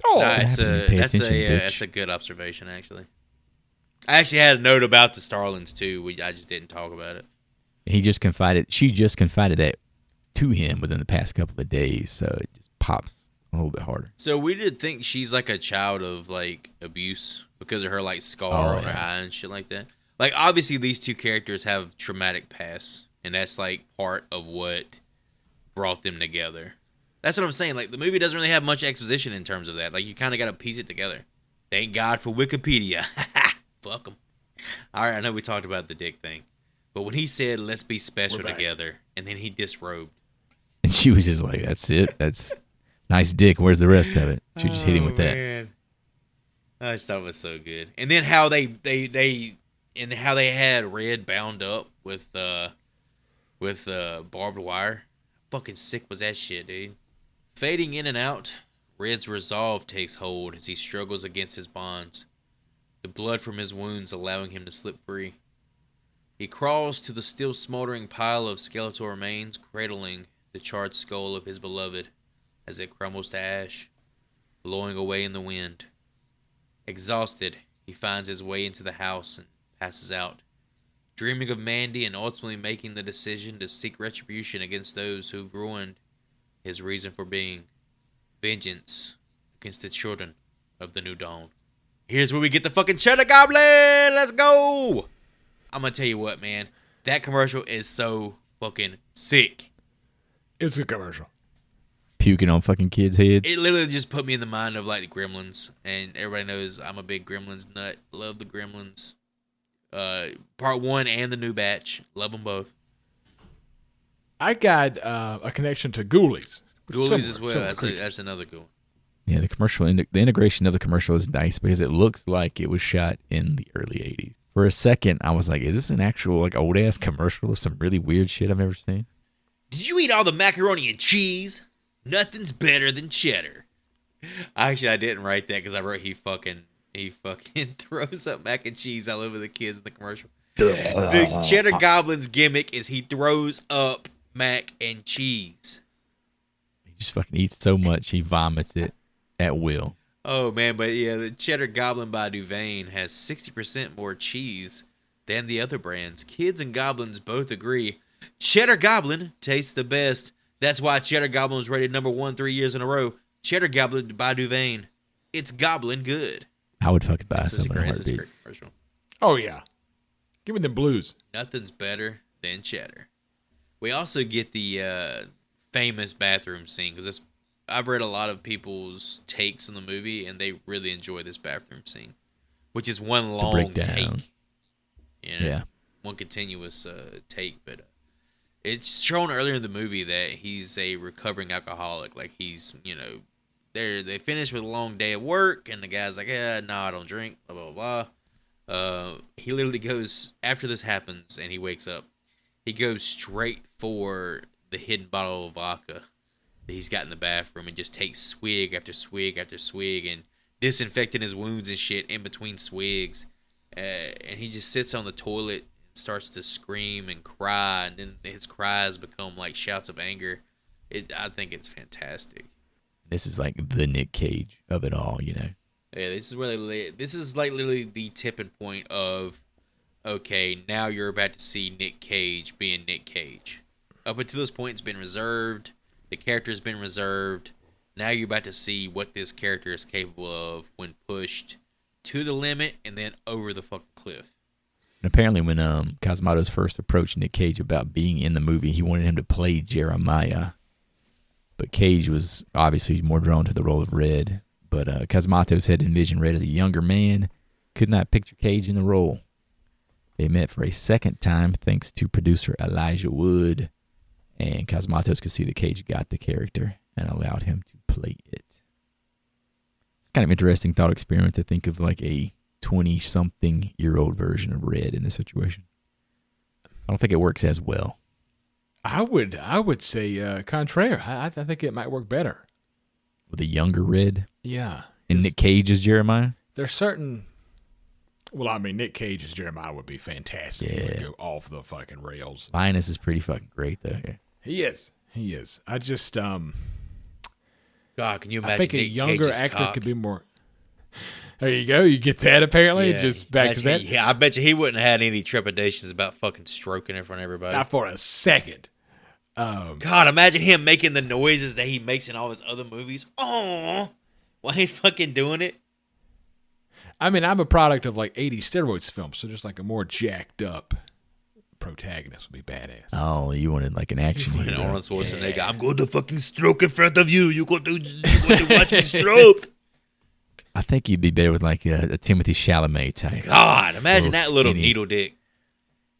Speaker 3: Oh,
Speaker 1: That's
Speaker 2: bitch.
Speaker 1: a good observation, actually. I actually had a note about the starlings, too. I just didn't talk about it.
Speaker 2: She just confided that to him within the past couple of days, so it just pops a little bit harder.
Speaker 1: So we did think she's like a child of like abuse because of her like scar on her eye and shit like that. Like, obviously these two characters have traumatic pasts, and that's like part of what brought them together. That's what I'm saying. Like, the movie doesn't really have much exposition in terms of that. Like, you kind of got to piece it together. Thank God for Wikipedia. Fuck them. All right, I know we talked about the dick thing, but when he said let's be special together, and then he disrobed,
Speaker 2: and she was just like, "That's it. That's nice dick. Where's the rest of it?" She just hit him with that.
Speaker 1: I just thought it was so good. And then how they had Red bound up with barbed wire. Fucking sick was that shit, dude. Fading in and out, Red's resolve takes hold as he struggles against his bonds, the blood from his wounds allowing him to slip free. He crawls to the still smoldering pile of skeletal remains, cradling the charred skull of his beloved as it crumbles to ash, blowing away in the wind. Exhausted, he finds his way into the house and passes out, dreaming of Mandy and ultimately making the decision to seek retribution against those who've ruined his reason for being. Vengeance against the children of the New Dawn. Here's where we get the fucking Cheddar Goblin! Let's go! I'm gonna tell you what, man. That commercial is so fucking sick.
Speaker 3: It's a commercial.
Speaker 2: Puking on fucking kids' heads.
Speaker 1: It literally just put me in the mind of, like, the Gremlins. And everybody knows I'm a big Gremlins nut. Love the Gremlins. Part 1 and the new batch. Love them both.
Speaker 3: I got a connection to Ghoulies.
Speaker 1: Ghoulies as well. That's another good one.
Speaker 2: Yeah, the integration of the commercial is nice because it looks like it was shot in the early 80s. For a second, I was like, is this an actual like old-ass commercial of some really weird shit I've ever seen?
Speaker 1: Did you eat all the macaroni and cheese? Nothing's better than cheddar. Actually, I didn't write that because I wrote he fucking throws up mac and cheese all over the kids in the commercial. The Cheddar Goblin's gimmick is he throws up mac and cheese.
Speaker 2: He just fucking eats so much he vomits it at will.
Speaker 1: Oh man, but yeah, the Cheddar Goblin by Duvain has 60% more cheese than the other brands. Kids and goblins both agree Cheddar Goblin tastes the best. That's why Cheddar Goblin was rated number 1 3 years in a row. Cheddar Goblin by Duvain. It's goblin good.
Speaker 2: I would fucking buy
Speaker 1: This is a
Speaker 2: some in a
Speaker 1: great, this is a
Speaker 2: heartbeat.
Speaker 1: great commercial.
Speaker 3: Oh, yeah. Give me them blues.
Speaker 1: Nothing's better than cheddar. We also get the famous bathroom scene because I've read a lot of people's takes on the movie and they really enjoy this bathroom scene, which is one long
Speaker 2: breakdown.
Speaker 1: take. You know,
Speaker 2: Yeah.
Speaker 1: one continuous take, but it's shown earlier in the movie that he's a recovering alcoholic. Like he's, they finish with a long day at work, and the guy's like, no, I don't drink, blah, blah, blah. He literally goes, after this happens and he wakes up, he goes straight for the hidden bottle of vodka that he's got in the bathroom and just takes swig after swig after swig and disinfecting his wounds and shit in between swigs. And he just sits on the toilet and starts to scream and cry, and then his cries become like shouts of anger. I think it's fantastic.
Speaker 2: This is like the Nick Cage of it all,
Speaker 1: Yeah, this is like literally the tipping point of, okay, now you're about to see Nick Cage being Nick Cage. Up until this point, it's been reserved. The character's been reserved. Now you're about to see what this character is capable of when pushed to the limit and then over the fucking cliff.
Speaker 2: And apparently when Cosmatos first approached Nick Cage about being in the movie, he wanted him to play Jeremiah. But Cage was obviously more drawn to the role of Red. But Cosmatos had envisioned Red as a younger man, could not picture Cage in the role. They met for a second time thanks to producer Elijah Wood. And Cosmatos could see that Cage got the character and allowed him to play it. It's kind of interesting thought experiment to think of like a 20-something-year-old version of Red in this situation. I don't think it works as well.
Speaker 3: I would say contraire. I think it might work better.
Speaker 2: With a younger Red?
Speaker 3: Yeah.
Speaker 2: And Nick Cage as Jeremiah?
Speaker 3: There's certain... Well, I mean, Nick Cage as Jeremiah would be fantastic.
Speaker 2: Yeah.
Speaker 3: He would go off the fucking rails.
Speaker 2: Linus is pretty fucking great, though. Yeah.
Speaker 3: He is. I just...
Speaker 1: God, can you imagine
Speaker 3: I think a
Speaker 1: Nick
Speaker 3: younger
Speaker 1: Cage's
Speaker 3: actor
Speaker 1: cock?
Speaker 3: could be more... There you go. You get that, apparently.
Speaker 1: Yeah.
Speaker 3: Just back to that.
Speaker 1: Yeah, I bet you he wouldn't have had any trepidations about fucking stroking in front of everybody.
Speaker 3: Not for a second.
Speaker 1: God, imagine him making the noises that he makes in all his other movies. Oh, while he's fucking doing it.
Speaker 3: I mean, I'm a product of like 80s steroids films, so just like a more jacked up protagonist would be badass.
Speaker 2: Oh, you wanted like an action
Speaker 1: And
Speaker 2: hero.
Speaker 1: Arnold Schwarzenegger, I'm going to fucking stroke in front of you. You're going to watch me stroke.
Speaker 2: I think you'd be better with like a Timothy Chalamet type.
Speaker 1: God, imagine that little
Speaker 2: skinny.
Speaker 1: needle dick.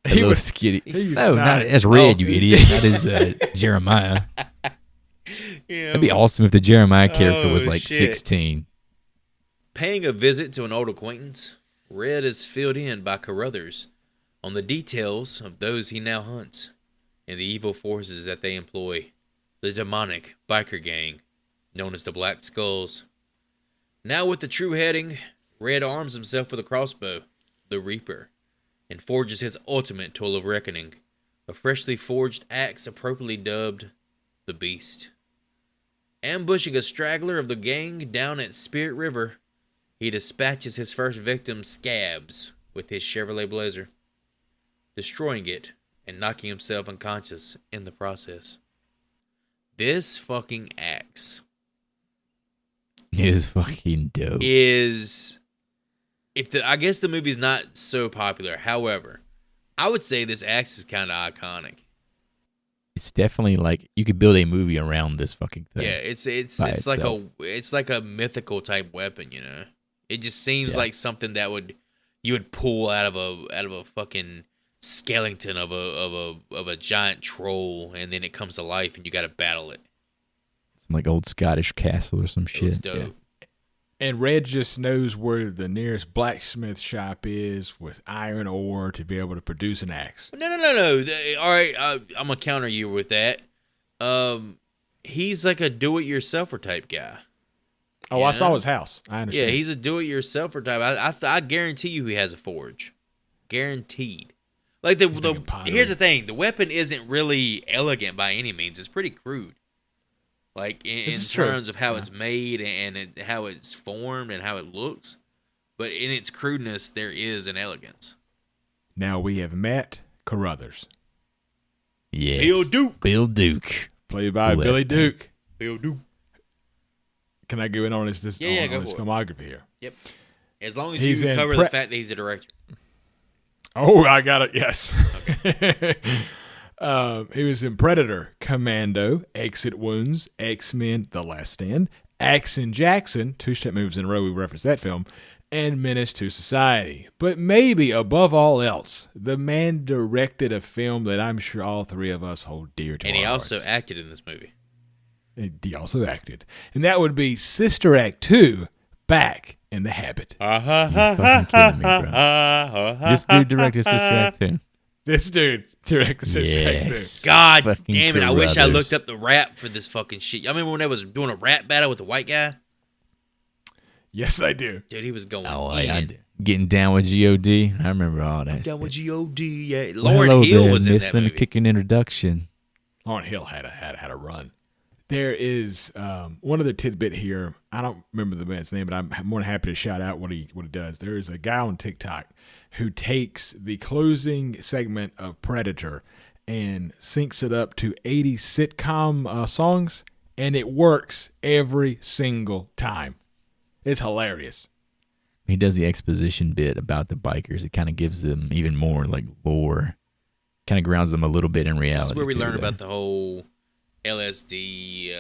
Speaker 2: A little skinny.
Speaker 3: he was
Speaker 2: No, not
Speaker 3: not-
Speaker 2: as Red,
Speaker 1: Oh.
Speaker 2: you idiot. That is Jeremiah.
Speaker 1: Yeah,
Speaker 2: That'd be awesome if the Jeremiah character was
Speaker 1: Oh,
Speaker 2: like
Speaker 1: shit.
Speaker 2: 16.
Speaker 1: Paying a visit to an old acquaintance, Red is filled in by Carruthers on the details of those he now hunts and the evil forces that they employ, the demonic biker gang known as the Black Skulls. Now with the true heading, Red arms himself with a crossbow, the Reaper, and forges his ultimate tool of reckoning, a freshly forged axe appropriately dubbed the Beast. Ambushing a straggler of the gang down at Spirit River, he dispatches his first victim, Scabs, with his Chevrolet Blazer, destroying it and knocking himself unconscious in the process. This fucking axe
Speaker 2: It is fucking dope.
Speaker 1: is... I guess the movie's not so popular. However, I would say this axe is kind of iconic.
Speaker 2: It's definitely like you could build a movie around this fucking thing.
Speaker 1: Yeah, it's
Speaker 2: by
Speaker 1: like a mythical type weapon, you know. It just seems
Speaker 2: Yeah.
Speaker 1: like something that you would pull out of a fucking skeleton of a giant troll, and then it comes to life, and you got to battle it.
Speaker 2: Some like old Scottish castle or some
Speaker 1: It was
Speaker 2: shit.
Speaker 1: dope.
Speaker 2: Yeah.
Speaker 3: And Red just knows where the nearest blacksmith shop is with iron ore to be able to produce an axe.
Speaker 1: No. All right, I'm gonna counter you with that. He's like a do-it-yourselfer type guy.
Speaker 3: Oh,
Speaker 1: Yeah.
Speaker 3: I saw his house. I
Speaker 1: Yeah,
Speaker 3: understand.
Speaker 1: he's a do-it-yourselfer type. I guarantee you he has a forge. Guaranteed. Like
Speaker 3: He's making pottery.
Speaker 1: here's the thing: the weapon isn't really elegant by any means. It's pretty crude. Like in
Speaker 3: This is true.
Speaker 1: terms of how
Speaker 3: Yeah.
Speaker 1: it's made and how it's formed and how it looks, but in its crudeness, there is an elegance.
Speaker 3: Now we have met Carruthers,
Speaker 2: Yes.
Speaker 1: Bill Duke.
Speaker 2: Bill Duke.
Speaker 3: played by
Speaker 2: Who
Speaker 3: Billy
Speaker 2: left
Speaker 3: Duke.
Speaker 1: Bill Duke.
Speaker 3: Can I go in on his
Speaker 1: go
Speaker 3: his
Speaker 1: for it.
Speaker 3: filmography here?
Speaker 1: Yep. As long as
Speaker 3: He's
Speaker 1: you
Speaker 3: in
Speaker 1: cover the fact that he's a director.
Speaker 3: Oh, I got it. Yes. He was in Predator, Commando, Exit Wounds, X-Men, The Last Stand, Axe and Jackson, 2 step moves in a row, we referenced that film, and Menace to Society. But maybe above all else, the man directed a film that I'm sure all 3 of us hold dear to
Speaker 1: And
Speaker 3: our
Speaker 1: he also
Speaker 3: hearts.
Speaker 1: acted in this movie.
Speaker 3: And he also acted. And that would be Sister Act 2, Back in the Habit.
Speaker 2: You're fucking kidding me, bro. This dude directed Sister Act 2.
Speaker 3: This dude directed Sister Act 2.
Speaker 2: Yes.
Speaker 1: God
Speaker 2: Fucking
Speaker 1: damn it. I wish I
Speaker 2: Carruthers.
Speaker 1: looked up the rap for this fucking shit. I remember when they was doing a rap battle with the white guy?
Speaker 3: Yes, I do.
Speaker 1: Dude, he was going
Speaker 2: Oh,
Speaker 1: in.
Speaker 2: getting down with G.O.D. I remember all that.
Speaker 1: Down with
Speaker 2: shit.
Speaker 1: G.O.D. Yeah.
Speaker 2: Well,
Speaker 1: Lauryn
Speaker 2: hello
Speaker 1: Hill
Speaker 2: there,
Speaker 1: was in
Speaker 2: miss.
Speaker 1: that
Speaker 2: Let me
Speaker 1: movie.
Speaker 2: kick an introduction.
Speaker 3: Lauryn Hill had a run. There is one other tidbit here. I don't remember the man's name, but I'm more than happy to shout out what he does. There is a guy on TikTok who takes the closing segment of Predator and syncs it up to 80 sitcom songs, and it works every single time. It's hilarious.
Speaker 2: He does the exposition bit about the bikers. It kind of gives them even more like lore. Kind of grounds them a little bit in reality.
Speaker 1: This is where we
Speaker 2: too,
Speaker 1: learn
Speaker 2: though.
Speaker 1: about the whole LSD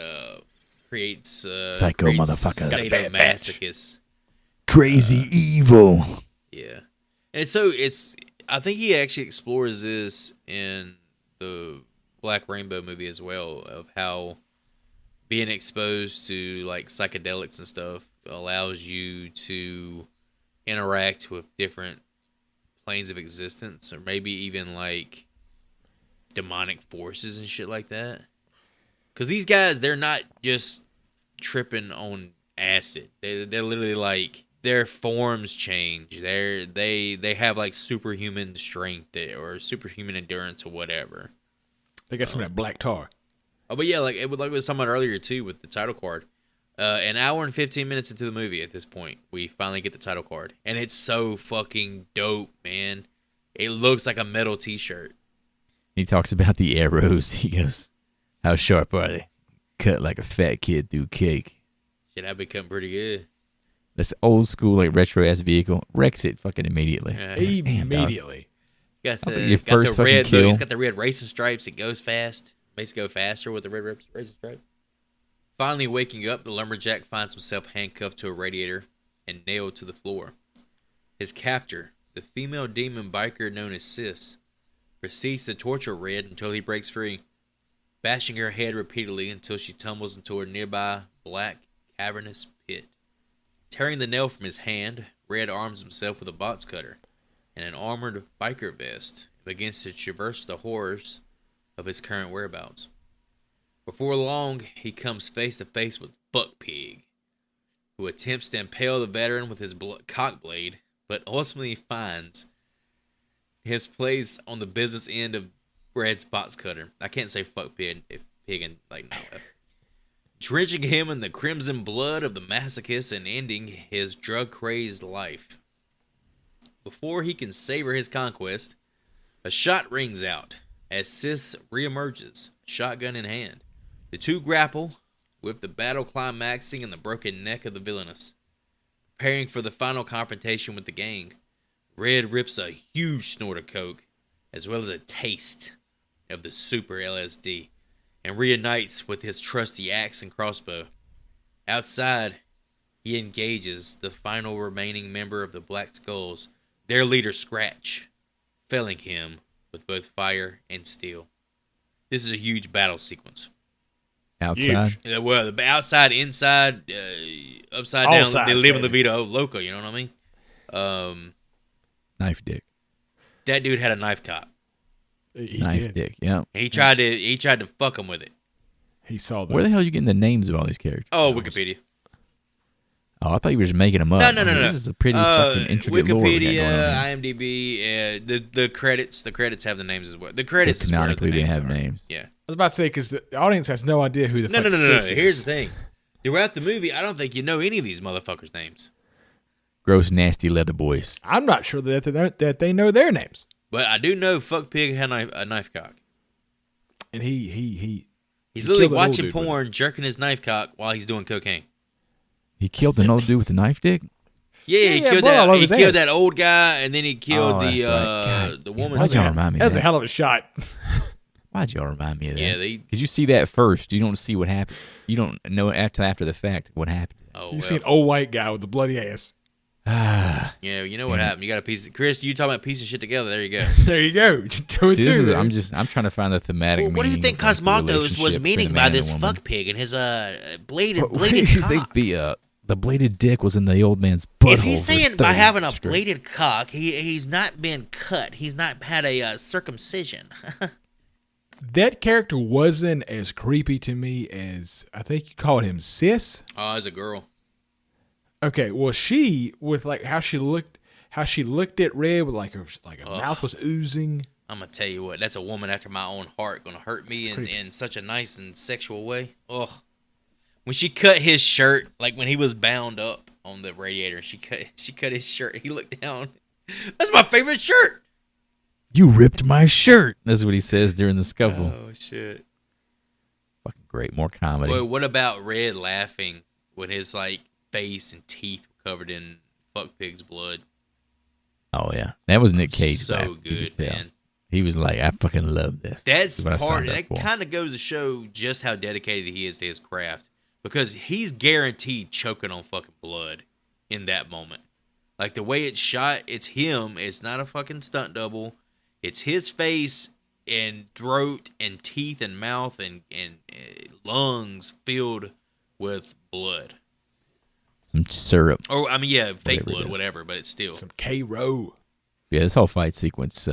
Speaker 1: creates
Speaker 2: Psycho motherfucker.
Speaker 1: sadomasochists.
Speaker 2: Crazy evil.
Speaker 1: Yeah, and so I think he actually explores this in the Black Rainbow movie as well, of how being exposed to like psychedelics and stuff allows you to interact with different planes of existence, or maybe even like demonic forces and shit like that. Because these guys, they're not just tripping on acid. They're literally like, their forms change. They have like superhuman strength or superhuman endurance or whatever.
Speaker 3: They got some of that black tar.
Speaker 1: Oh, but yeah, like we was talking about earlier too with the title card. An hour and 15 minutes into the movie at this point, we finally get the title card. And it's so fucking dope, man. It looks like a metal t-shirt.
Speaker 2: He talks about the arrows. He goes, how sharp are they? Cut like a fat kid through cake.
Speaker 1: Shit, I've become pretty good.
Speaker 2: This old school, like retro ass vehicle wrecks it fucking immediately.
Speaker 3: Immediately.
Speaker 1: Got
Speaker 2: That's
Speaker 1: the,
Speaker 2: like your
Speaker 1: got
Speaker 2: first
Speaker 1: the
Speaker 2: fucking
Speaker 1: red
Speaker 2: kill.
Speaker 1: look. It's got the red racing stripes. It goes fast. Makes it go faster with the red racing stripes. Finally waking up, the lumberjack finds himself handcuffed to a radiator and nailed to the floor. His captor, the female demon biker known as Sis, proceeds to torture Red until he breaks free, bashing her head repeatedly until she tumbles into a nearby black, cavernous pit. Tearing the nail from his hand, Red arms himself with a box cutter and an armored biker vest and begins to traverse the horrors of his current whereabouts. Before long, he comes face to face with Fuck Pig, who attempts to impale the veteran with his cock blade, but ultimately finds his place on the business end of Red's box cutter. I can't say Fuck Pig if Pig and like no. Drenching him in the crimson blood of the masochist and ending his drug-crazed life. Before he can savor his conquest, a shot rings out as Sis reemerges, shotgun in hand. The two grapple, with the battle climaxing in the broken neck of the villainous. Preparing for the final confrontation with the gang, Red rips a huge snort of coke, as well as a taste of the super LSD, and reunites with his trusty axe and crossbow. Outside, he engages the final remaining member of the Black Skulls, their leader Scratch, felling him with both fire and steel. This is a huge battle sequence.
Speaker 2: Outside?
Speaker 1: Huge. Well, the outside, inside, upside
Speaker 3: All
Speaker 1: down,
Speaker 3: sides,
Speaker 1: they live in
Speaker 3: baby.
Speaker 1: La Vida Loca, you know what I mean?
Speaker 2: Knife dick.
Speaker 1: That dude had a knife cop.
Speaker 3: He
Speaker 2: Knife
Speaker 3: did.
Speaker 2: dick, yeah.
Speaker 1: He tried to fuck him with it.
Speaker 3: He saw the
Speaker 2: Where the hell are you getting the names of all these characters?
Speaker 1: Oh, Wikipedia.
Speaker 2: Oh, I thought you were just making them up.
Speaker 1: No.
Speaker 2: This is a pretty fucking intricate lore we got going
Speaker 1: Wikipedia,
Speaker 2: on here.
Speaker 1: IMDb, the credits have the names as well. The credits
Speaker 2: So
Speaker 1: is where the
Speaker 2: canonically they
Speaker 1: names
Speaker 2: have
Speaker 1: are.
Speaker 2: names.
Speaker 1: Yeah.
Speaker 3: I was about to say, because the audience has no idea who the
Speaker 1: No.
Speaker 3: fuck Sis is.
Speaker 1: Here's the thing. Throughout the movie, I don't think you know any of these motherfuckers' names.
Speaker 2: Gross, nasty leather boys.
Speaker 3: I'm not sure that they know their names.
Speaker 1: But I do know fuck pig had a knife cock.
Speaker 3: And he's
Speaker 1: literally watching porn, jerking his knife cock while he's doing cocaine.
Speaker 2: He killed an old dude with a knife dick?
Speaker 1: Yeah, he killed that. He killed that old guy, and then he killed the woman.
Speaker 2: Why'd y'all remind me?
Speaker 3: That was a hell of a shot.
Speaker 2: Why'd y'all remind me of that?
Speaker 1: Yeah,
Speaker 2: because you see that first. You don't see what happened. You don't know after the fact what happened.
Speaker 1: Oh,
Speaker 3: you see an old white guy with a bloody ass.
Speaker 2: Yeah,
Speaker 1: you know what happened. You got a piece of Chris. You talking about piece of shit together? There you go.
Speaker 3: There you go.
Speaker 2: See, I'm trying to find the thematic.
Speaker 1: Well, what do you think Cosmatos was meaning by this fuck pig and his bladed cock?
Speaker 2: What do you think the bladed dick was in the old man's butthole?
Speaker 1: Is he saying by having a bladed cock, he's not been cut? He's not had a circumcision.
Speaker 3: That character wasn't as creepy to me as I think you called him sis.
Speaker 1: Oh, as a girl.
Speaker 3: Okay, well, she with like how she looked at Red with like her mouth was oozing.
Speaker 1: I'm gonna tell you what, that's a woman after my own heart. Gonna hurt me in such a nice and sexual way. Ugh. When she cut his shirt, like when he was bound up on the radiator, she cut his shirt. He looked down. That's my favorite shirt.
Speaker 2: You ripped my shirt. That's what he says during the scuffle.
Speaker 1: Oh shit.
Speaker 2: Fucking great, more comedy.
Speaker 1: Well, what about Red laughing when his like face and teeth were covered in fuck pig's blood?
Speaker 2: Oh yeah, that was Nick Cage.
Speaker 1: So good, man.
Speaker 2: He was like, I fucking love this.
Speaker 1: That's part. That kind of goes to show just how dedicated he is to his craft, because he's guaranteed choking on fucking blood in that moment. Like the way it's shot, it's him. It's not a fucking stunt double. It's his face and throat and teeth and mouth and lungs filled with blood.
Speaker 2: Some syrup.
Speaker 1: Or, I mean, yeah, fake blood, whatever, but it's still.
Speaker 3: Some K-Row.
Speaker 2: Yeah, this whole fight sequence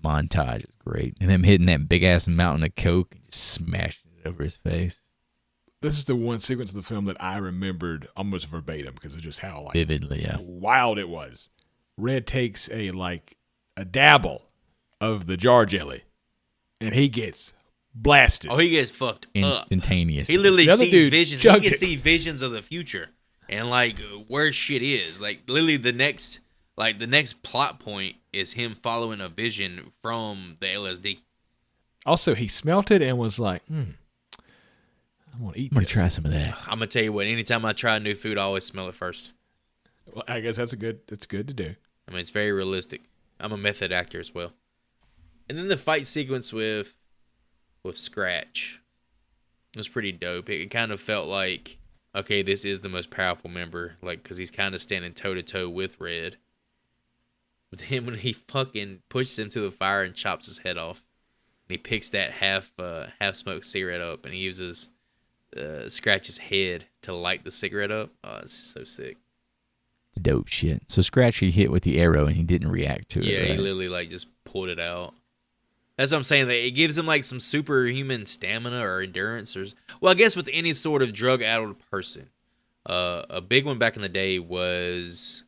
Speaker 2: montage is great. And him hitting that big-ass mountain of coke and just smashing it over his face.
Speaker 3: This is the one sequence of the film that I remembered almost verbatim because of just how
Speaker 2: vividly,
Speaker 3: wild it was. Red takes a dabble of the jar jelly, and he gets blasted.
Speaker 1: Oh, he gets fucked
Speaker 2: instantaneously.
Speaker 1: He literally sees visions. He can see visions of the future and like where shit is. Like literally the next plot point is him following a vision from the LSD.
Speaker 3: Also, he smelt it and was like, I'm gonna
Speaker 2: try some of that.
Speaker 1: I'm gonna tell you what. Anytime I try new food, I always smell it first.
Speaker 3: Well, I guess that's good to do.
Speaker 1: I mean, it's very realistic. I'm a method actor as well. And then the fight sequence with Scratch was pretty dope. It kind of felt like, okay, this is the most powerful member, like, because he's kind of standing toe to toe with Red. But then when he fucking pushes him to the fire and chops his head off, and he picks that half smoked cigarette up, and he uses Scratch's head to light the cigarette up. Oh, it's just so sick.
Speaker 2: Dope shit. So Scratch he hit with the arrow and he didn't react to it.
Speaker 1: Yeah,
Speaker 2: right?
Speaker 1: He literally just pulled it out. That's what I'm saying. It gives him some superhuman stamina or endurance, I guess with any sort of drug-addled person. A big one back in the day was,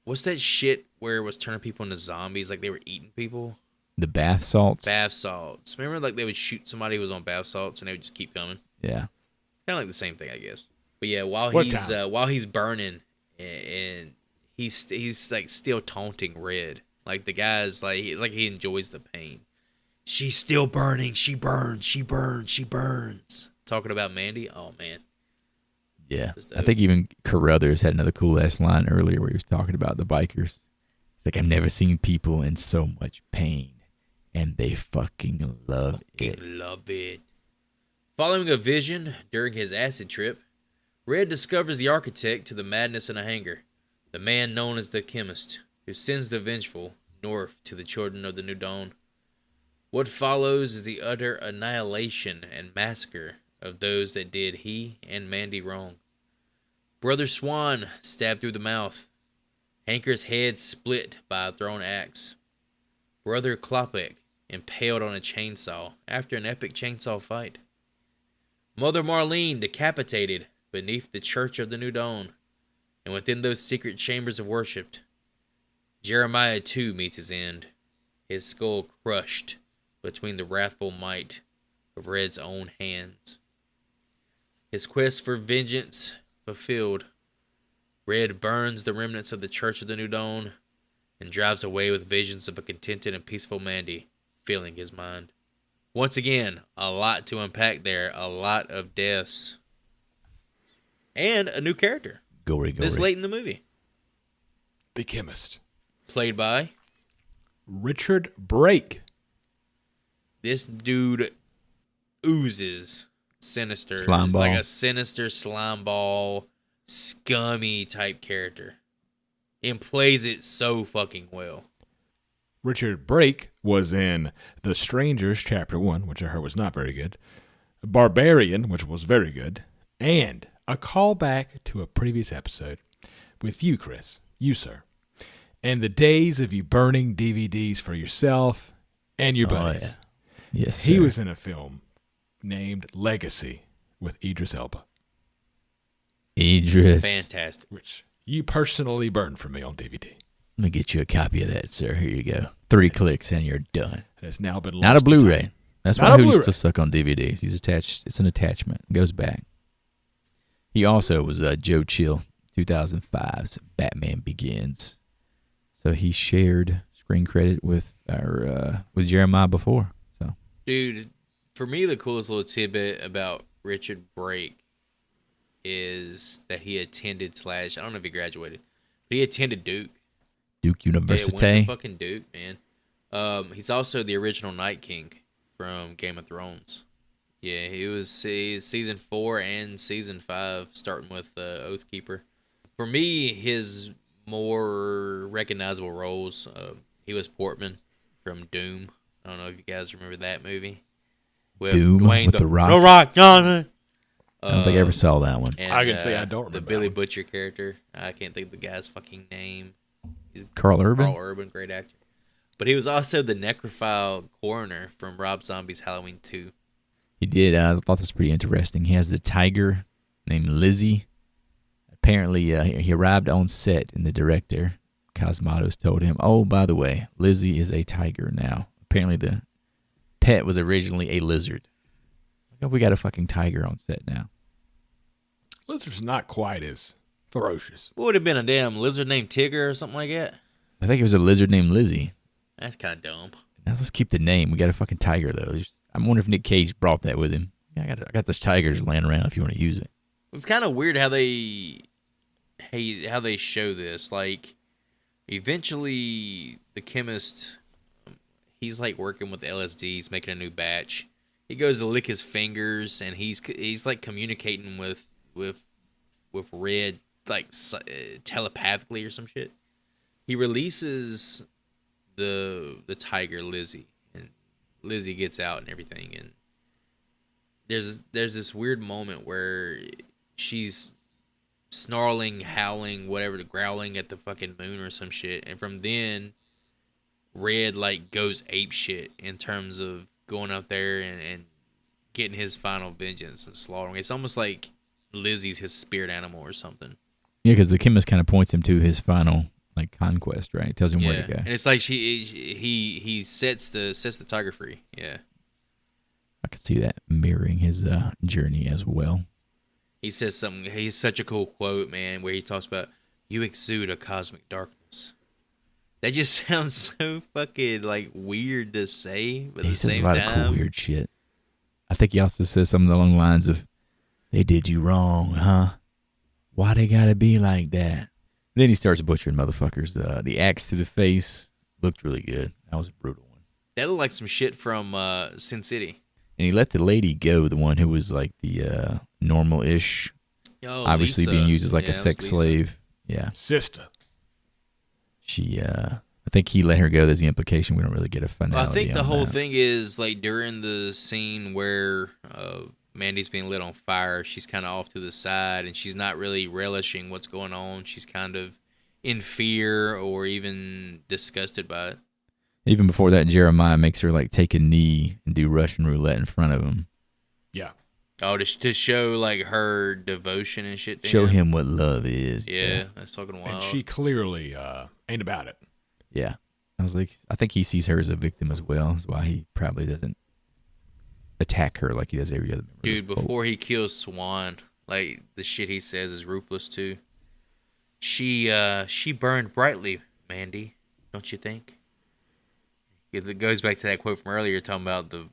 Speaker 1: what's that shit where it was turning people into zombies, like they were eating people?
Speaker 2: The bath salts.
Speaker 1: Bath salts. Remember, they would shoot somebody who was on bath salts and they would just keep coming.
Speaker 2: Yeah.
Speaker 1: Kind of like the same thing, I guess. But yeah, while he's burning and he's still taunting Red. Like the guy's he enjoys the pain. She's still burning. She burns. She burns. She burns. Talking about Mandy. Oh man.
Speaker 2: Yeah. I think even Carruthers had another cool ass line earlier where he was talking about the bikers. It's like, I've never seen people in so much pain, and they fucking love it.
Speaker 1: Following a vision during his acid trip, Red discovers the architect to the madness in a hangar, the man known as the chemist, who sends the vengeful north to the children of the New Dawn. What follows is the utter annihilation and massacre of those that did he and Mandy wrong. Brother Swan stabbed through the mouth. Hanker's head split by a thrown axe. Brother Klopek impaled on a chainsaw after an epic chainsaw fight. Mother Marlene decapitated beneath the Church of the New Dawn, and within those secret chambers of worship, Jeremiah too meets his end, his skull crushed between the wrathful might of Red's own hands. His quest for vengeance fulfilled, Red burns the remnants of the Church of the New Dawn and drives away with visions of a contented and peaceful Mandy filling his mind. Once again, a lot to unpack there, a lot of deaths, and a new character.
Speaker 2: Gory.
Speaker 1: This late in the movie.
Speaker 3: The chemist.
Speaker 1: Played by
Speaker 3: Richard Brake.
Speaker 1: this dude oozes sinister.
Speaker 2: Slime ball.
Speaker 1: Like a sinister slime ball, scummy type character. And plays it so fucking well.
Speaker 3: Richard Brake was in The Strangers, Chapter 1, which I heard was not very good. Barbarian, which was very good. And a callback to a previous episode with you, Chris. You, sir. And the days of you burning DVDs for yourself and your buddies.
Speaker 2: Oh, yeah. Yes,
Speaker 3: He
Speaker 2: sir.
Speaker 3: was in a film named Legacy with Idris Elba,
Speaker 2: Idris.
Speaker 1: Fantastic.
Speaker 3: which you personally burned for me on DVD.
Speaker 2: Let me get you a copy of that, sir. Here you go. 3 clicks and you're done.
Speaker 3: It has now been lost
Speaker 2: Not a
Speaker 3: to
Speaker 2: Blu-ray.
Speaker 3: time.
Speaker 2: That's
Speaker 3: Not
Speaker 2: why
Speaker 3: a
Speaker 2: he used
Speaker 3: Blu-ray.
Speaker 2: to suck on DVDs. He's attached. It's an attachment. It goes back. He also was Joe Chill, 2005's Batman Begins. So he shared screen credit with with Jeremiah before. So
Speaker 1: Dude, for me, the coolest little tidbit about Richard Brake is that he attended / I don't know if he graduated, but he attended Duke.
Speaker 2: Duke
Speaker 1: Yeah, went to
Speaker 2: University.
Speaker 1: fucking Duke, man. He's also the original Night King from Game of Thrones. Yeah, he's season 4 and season 5, starting with Oathkeeper. For me, his more recognizable roles, he was Portman from Doom. I don't know if you guys remember that movie. With
Speaker 2: Doom
Speaker 1: Dwayne
Speaker 2: with The Rock.
Speaker 1: The Rock Johnson.
Speaker 2: I don't think I ever saw that one.
Speaker 1: And,
Speaker 3: I can say I don't remember
Speaker 1: the
Speaker 3: that
Speaker 1: Billy
Speaker 3: one.
Speaker 1: Butcher character. I can't think of the guy's fucking name. He's
Speaker 2: Carl Urban?
Speaker 1: Carl Urban, great actor. But he was also the necrophile coroner from Rob Zombie's Halloween 2.
Speaker 2: He did. I thought this was pretty interesting. He has the tiger named Lizzie. Apparently, he arrived on set, and the director, Cosmatos, told him, "Oh, by the way, Lizzie is a tiger now." Apparently, the pet was originally a lizard. We got a fucking tiger on set now.
Speaker 3: Lizard's not quite as ferocious.
Speaker 1: What would have been a damn lizard named Tigger or something like that?
Speaker 2: I think it was a lizard named Lizzie.
Speaker 1: That's kind of dumb.
Speaker 2: Now let's keep the name. We got a fucking tiger though. I'm wondering if Nick Cage brought that with him. Yeah, I got those tigers laying around if you want to use it.
Speaker 1: It's kind of weird how they show this. Like, eventually, the chemist, he's like working with LSD. He's making a new batch. He goes to lick his fingers, and he's like communicating with Red, like telepathically or some shit. He releases the tiger Lizzie, and Lizzie gets out and everything. And there's this weird moment where she's snarling, howling, whatever, growling at the fucking moon or some shit. And from then, Red like goes ape shit in terms of going up there and getting his final vengeance and slaughtering. It's almost like Lizzie's his spirit animal or something.
Speaker 2: Yeah, because the chemist kind of points him to his final like conquest, right? Tells him where to go.
Speaker 1: And it's like he sets the tiger free. Yeah.
Speaker 2: I could see that mirroring his journey as well.
Speaker 1: He says something. He's such a cool quote, man, where he talks about, "You exude a cosmic darkness." That just sounds so fucking like weird to say, but at
Speaker 2: He
Speaker 1: the
Speaker 2: says
Speaker 1: same
Speaker 2: a lot
Speaker 1: time,
Speaker 2: of cool weird shit. I think he also says something along the lines of, "They did you wrong, huh? Why they gotta be like that?" Then he starts butchering motherfuckers. The axe to the face looked really good. That was a brutal one.
Speaker 1: that looked like some shit from Sin City.
Speaker 2: And he let the lady go, the one who was like the normal-ish,
Speaker 1: Oh,
Speaker 2: obviously
Speaker 1: Lisa.
Speaker 2: being used as like
Speaker 1: Yeah,
Speaker 2: a
Speaker 1: that was
Speaker 2: sex
Speaker 1: Lisa.
Speaker 2: slave. Yeah.
Speaker 3: Sister.
Speaker 2: She, I think he let her go. There's the implication. We don't really get a finality.
Speaker 1: Well, I think the
Speaker 2: on
Speaker 1: whole
Speaker 2: that.
Speaker 1: thing is like during the scene where Mandy's being lit on fire, she's kind of off to the side and she's not really relishing what's going on. She's kind of in fear or even disgusted by it.
Speaker 2: Even before that, Jeremiah makes her like take a knee and do Russian roulette in front of him.
Speaker 3: Yeah.
Speaker 1: Oh, to show like her devotion and shit. To
Speaker 2: Show him what love is.
Speaker 1: Yeah, that's talking wild.
Speaker 3: And she clearly ain't about it.
Speaker 2: Yeah. I was like, I think he sees her as a victim as well. That's why he probably doesn't attack her like he does every other member.
Speaker 1: Dude,
Speaker 2: of this cult.
Speaker 1: before he kills Swan, like the shit he says is ruthless too. She burned brightly, Mandy, Don't you think? It goes back to that quote from earlier talking about the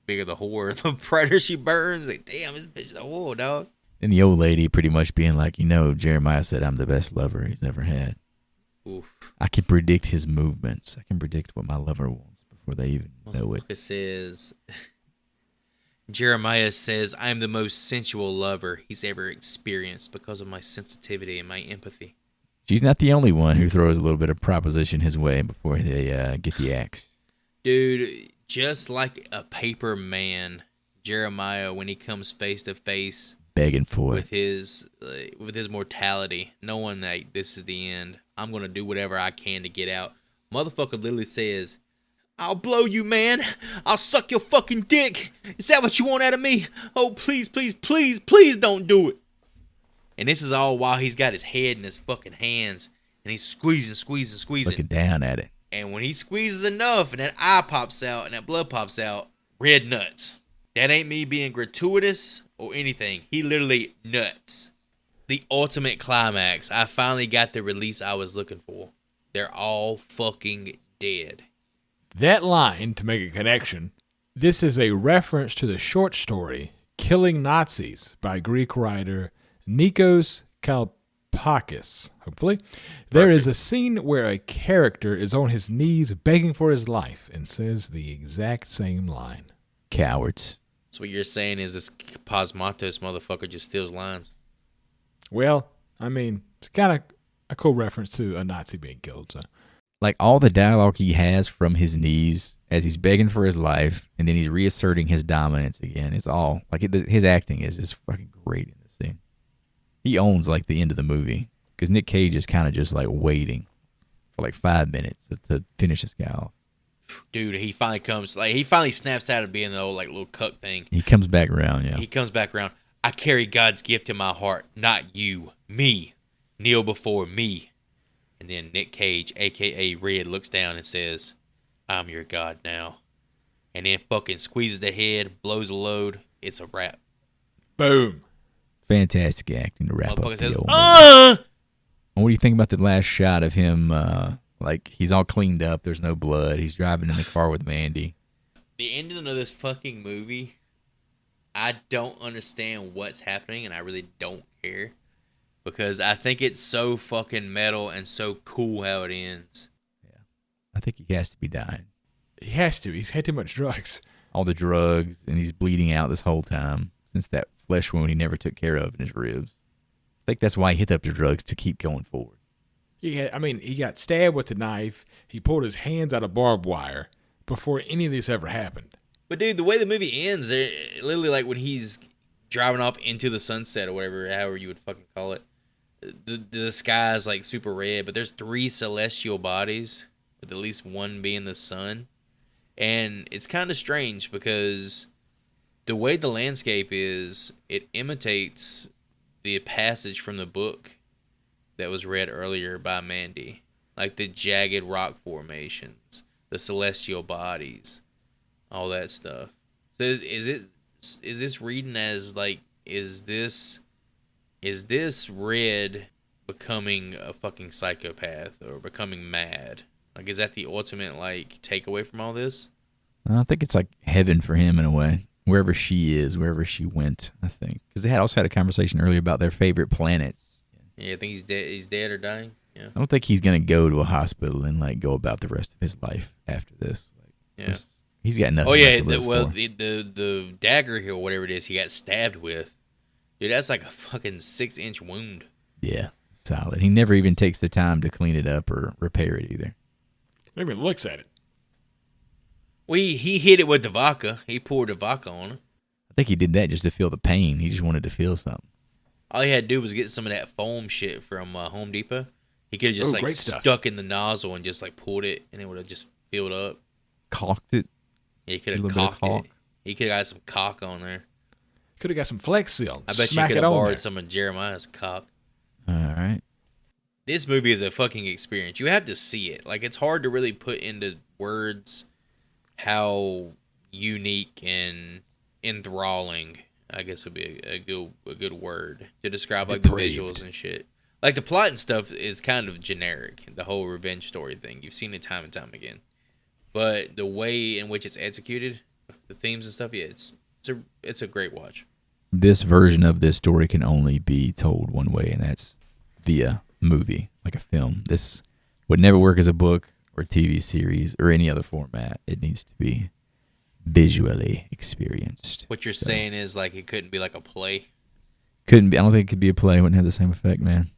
Speaker 1: bigger the whore, the brighter she burns. Like, damn, this bitch is a whore, dog.
Speaker 2: And the old lady pretty much being like, Jeremiah said I'm the best lover he's ever had.
Speaker 1: Oof.
Speaker 2: I can predict his movements. I can predict what my lover wants before they even know it.
Speaker 1: It says, Jeremiah says, I am the most sensual lover he's ever experienced because of my sensitivity and my empathy.
Speaker 2: She's not the only one who throws a little bit of proposition his way before they get the axe.
Speaker 1: Dude, just like a paper man, Jeremiah, when he comes face to face
Speaker 2: begging for
Speaker 1: with his mortality, knowing that this is the end, I'm going to do whatever I can to get out. Motherfucker literally says, I'll blow you, man. I'll suck your fucking dick. Is that what you want out of me? Oh, please, please, please, please don't do it. And this is all while he's got his head in his fucking hands, and he's squeezing.
Speaker 2: Looking down at it.
Speaker 1: And when he squeezes enough, and that eye pops out, and that blood pops out, red nuts. That ain't me being gratuitous or anything. He literally nuts. The ultimate climax. I finally got the release I was looking for. They're all fucking dead.
Speaker 3: That line, to make a connection, this is a reference to the short story Killing Nazis by Greek writer Nikos Kalpakis, hopefully. There is a scene where a character is on his knees begging for his life and says the exact same line.
Speaker 2: Cowards.
Speaker 1: So what you're saying is this Cosmatos motherfucker just steals lines.
Speaker 3: Well, I mean, it's kind of a cool reference to a Nazi being killed. So,
Speaker 2: like all the dialogue he has from his knees as he's begging for his life, and then he's reasserting his dominance again. It's all like his acting is just fucking great in this scene. He owns like the end of the movie because Nick Cage is kind of just like waiting for like 5 minutes to finish this guy off.
Speaker 1: Dude, he finally snaps out of being the old like little cuck thing.
Speaker 2: He comes back around, yeah.
Speaker 1: He comes back around. I carry God's gift in my heart, not you, me. Kneel before me. And then Nick Cage, a.k.a. Red, looks down and says, I'm your God now. And then fucking squeezes the head, blows a load. It's a wrap.
Speaker 3: Boom.
Speaker 2: Fantastic acting to wrap up the
Speaker 1: says,
Speaker 2: old movie. What do you think about the last shot of him, like he's all cleaned up, there's no blood, he's driving in the car with Mandy?
Speaker 1: The ending of this fucking movie, I don't understand what's happening, and I really don't care. Because I think it's so fucking metal and so cool how it ends.
Speaker 2: Yeah. I think he has to be dying.
Speaker 3: He has to. He's had too much drugs.
Speaker 2: All the drugs, and he's bleeding out this whole time since that flesh wound he never took care of in his ribs. I think that's why he hit up the drugs, to keep going forward.
Speaker 3: He got stabbed with the knife. He pulled his hands out of barbed wire before any of this ever happened.
Speaker 1: But dude, the way the movie ends, literally like when he's driving off into the sunset or whatever, however you would fucking call it. The sky is like super red, but there's 3 celestial bodies, with at least one being the sun. And it's kind of strange because the way the landscape is, it imitates the passage from the book that was read earlier by Mandy. Like the jagged rock formations, the celestial bodies, all that stuff. So is this reading as like, is this Red becoming a fucking psychopath or becoming mad? Like, is that the ultimate, like, takeaway from all this?
Speaker 2: I think it's like heaven for him in a way. Wherever she is, wherever she went, I think. Because they also had a conversation earlier about their favorite planets.
Speaker 1: Yeah, I think he's dead. He's dead or dying. Yeah.
Speaker 2: I don't think he's going to go to a hospital and, like, go about the rest of his life after this. Like,
Speaker 1: yeah.
Speaker 2: He's got nothing
Speaker 1: left
Speaker 2: to live for.
Speaker 1: The dagger here, whatever it is, he got stabbed with. Dude, that's like a fucking 6-inch wound.
Speaker 2: Yeah, solid. He never even takes the time to clean it up or repair it either.
Speaker 3: Never even looks at it.
Speaker 1: Well, he hit it with the vodka. He poured the vodka on it.
Speaker 2: I think he did that just to feel the pain. He just wanted to feel something.
Speaker 1: All he had to do was get some of that foam shit from Home Depot. He could have just stuck in the nozzle and just like pulled it, and it would have just filled up.
Speaker 2: Caulked it.
Speaker 1: Yeah, he could have cocked it. He could have got some cock on there.
Speaker 3: Could have got some Flex Seal.
Speaker 1: I bet you could have borrowed some of Jeremiah's cock.
Speaker 2: All right.
Speaker 1: This movie is a fucking experience. You have to see it. Like, it's hard to really put into words how unique and enthralling, I guess would be a good word to describe like the visuals and shit. Like, the plot and stuff is kind of generic. The whole revenge story thing. You've seen it time and time again. But the way in which it's executed, the themes and stuff, yeah, it's a great watch.
Speaker 2: This version of this story can only be told one way, and that's via movie, like a film. This would never work as a book or TV series or any other format. It needs to be visually experienced.
Speaker 1: What you're saying is, like, it couldn't be like a play?
Speaker 2: Couldn't be. I don't think it could be a play. It wouldn't have the same effect, man.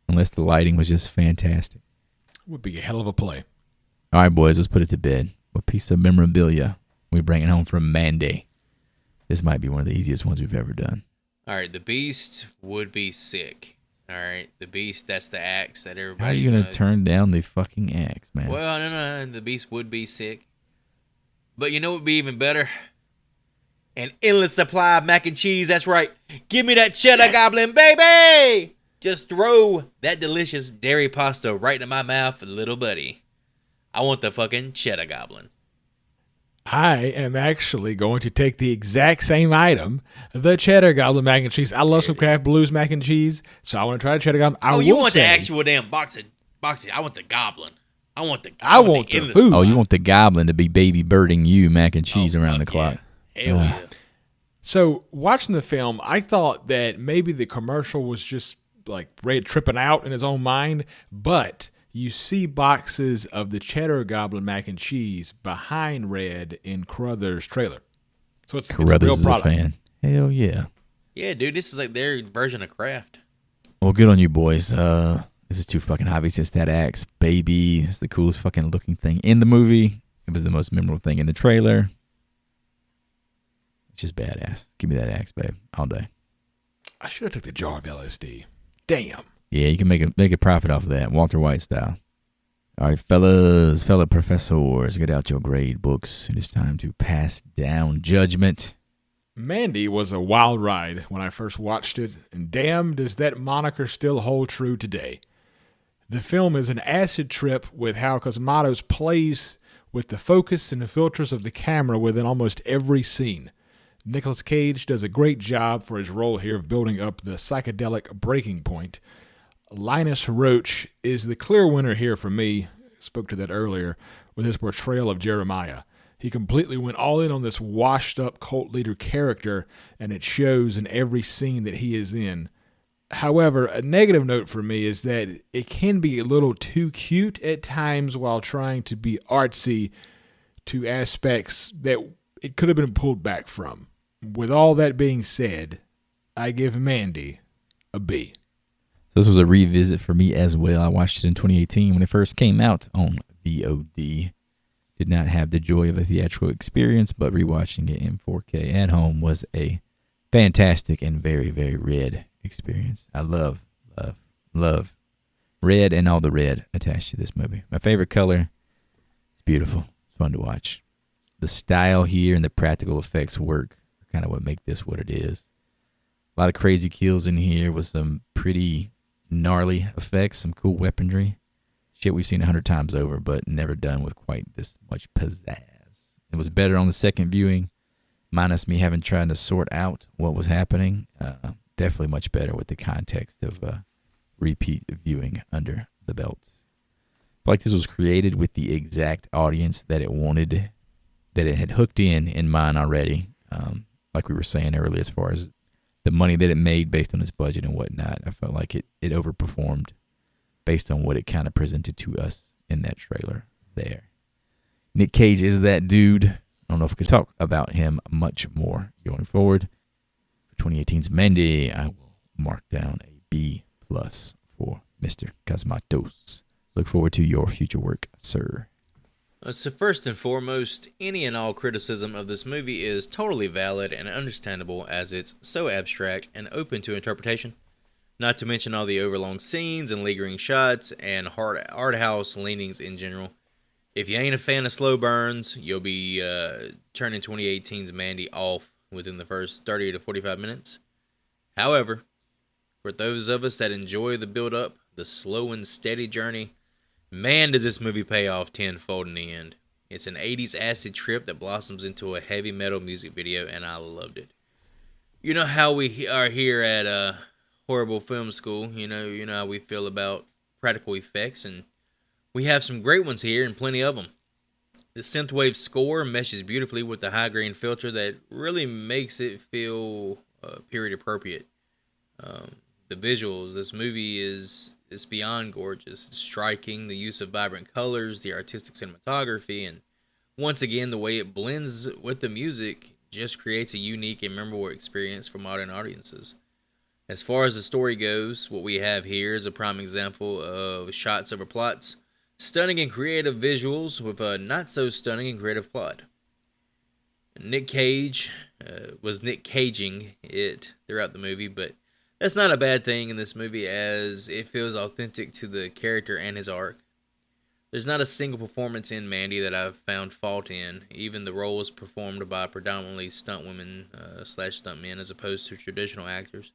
Speaker 2: Unless the lighting was just fantastic.
Speaker 3: Would be a hell of a play.
Speaker 2: All right, boys, let's put it to bed. What piece of memorabilia we bringing home from Mandy? This might be one of the easiest ones we've ever done.
Speaker 1: All right, the Beast would be sick. All right, the Beast, that's the axe that everybody.
Speaker 2: How are you going to turn down the fucking axe, man?
Speaker 1: Well, no, the Beast would be sick. But you know what would be even better? An endless supply of mac and cheese, that's right. Give me that cheddar goblin, baby! Just throw that delicious dairy pasta right in my mouth, little buddy. I want the fucking cheddar goblin.
Speaker 3: I am actually going to take the exact same item, the cheddar goblin mac and cheese. I love some Kraft Blues mac and cheese, so I want to try the cheddar goblin.
Speaker 1: You want the actual damn box? I want the goblin. I want the
Speaker 3: food.
Speaker 2: Oh, you want the goblin to be baby birding you mac and cheese around the clock.
Speaker 1: Hell yeah.
Speaker 3: So, watching the film, I thought that maybe the commercial was just like Red tripping out in his own mind, but you see boxes of the cheddar goblin mac and cheese behind Red in Carruthers' trailer. So it's a real product.
Speaker 2: A fan. Hell yeah.
Speaker 1: Yeah, dude, this is like their version of Kraft.
Speaker 2: Well, good on you, boys. This is too fucking obvious. It's that axe, baby. It's the coolest fucking looking thing in the movie. It was the most memorable thing in the trailer. It's just badass. Give me that axe, babe, all day.
Speaker 3: I should have took the jar of LSD. Damn.
Speaker 2: Yeah, you can make a profit off of that, Walter White style. All right, fellow professors, get out your grade books. It is time to pass down judgment.
Speaker 3: Mandy was a wild ride when I first watched it, and damn, does that moniker still hold true today. The film is an acid trip with how Cosmatos plays with the focus and the filters of the camera within almost every scene. Nicolas Cage does a great job for his role here of building up the psychedelic breaking point. Linus Roache is the clear winner here for me. Spoke to that earlier with his portrayal of Jeremiah. He completely went all in on this washed-up cult leader character, and it shows in every scene that he is in. However, a negative note for me is that it can be a little too cute at times while trying to be artsy to aspects that it could have been pulled back from. With all that being said, I give Mandy a B.
Speaker 2: This was a revisit for me as well. I watched it in 2018 when it first came out on VOD. Did not have the joy of a theatrical experience, but rewatching it in 4K at home was a fantastic and very, very red experience. I love red and all the red attached to this movie. My favorite color. It's beautiful. It's fun to watch. The style here and the practical effects work are kind of what make this what it is. A lot of crazy kills in here with some pretty gnarly effects, some cool weaponry. Shit we've seen 100 times over, but never done with quite this much pizzazz. It was better on the second viewing, minus me having tried to sort out what was happening. Definitely much better with the context of repeat viewing under the belt. I feel like this was created with the exact audience that it wanted, that it had hooked in mind already. Like we were saying earlier, as far as the money that it made based on its budget and whatnot, I felt like it overperformed based on what it kind of presented to us in that trailer there. Nick Cage is that dude. I don't know if we could talk about him much more going forward. For 2018's Mandy, I will mark down a B+ for Mr. Cosmatos. Look forward to your future work, sir.
Speaker 1: So first and foremost, any and all criticism of this movie is totally valid and understandable as it's so abstract and open to interpretation. Not to mention all the overlong scenes and lingering shots and art house leanings in general. If you ain't a fan of slow burns, you'll be turning 2018's Mandy off within the first 30 to 45 minutes. However, for those of us that enjoy the build-up, the slow and steady journey, man, does this movie pay off tenfold in the end. It's an 80s acid trip that blossoms into a heavy metal music video, and I loved it. You know how we are here at horrible film school. You know how we feel about practical effects, and we have some great ones here and plenty of them. The synthwave score meshes beautifully with the high grain filter that really makes it feel period appropriate. The visuals, this movie is beyond gorgeous. It's striking, the use of vibrant colors, the artistic cinematography, and once again, the way it blends with the music just creates a unique and memorable experience for modern audiences. As far as the story goes, what we have here is a prime example of shots over plots, stunning and creative visuals with a not so stunning and creative plot. Nick Cage was Nick Caging it throughout the movie, but that's not a bad thing in this movie as it feels authentic to the character and his arc. There's not a single performance in Mandy that I've found fault in. Even the role is performed by predominantly stunt women / stunt men as opposed to traditional actors.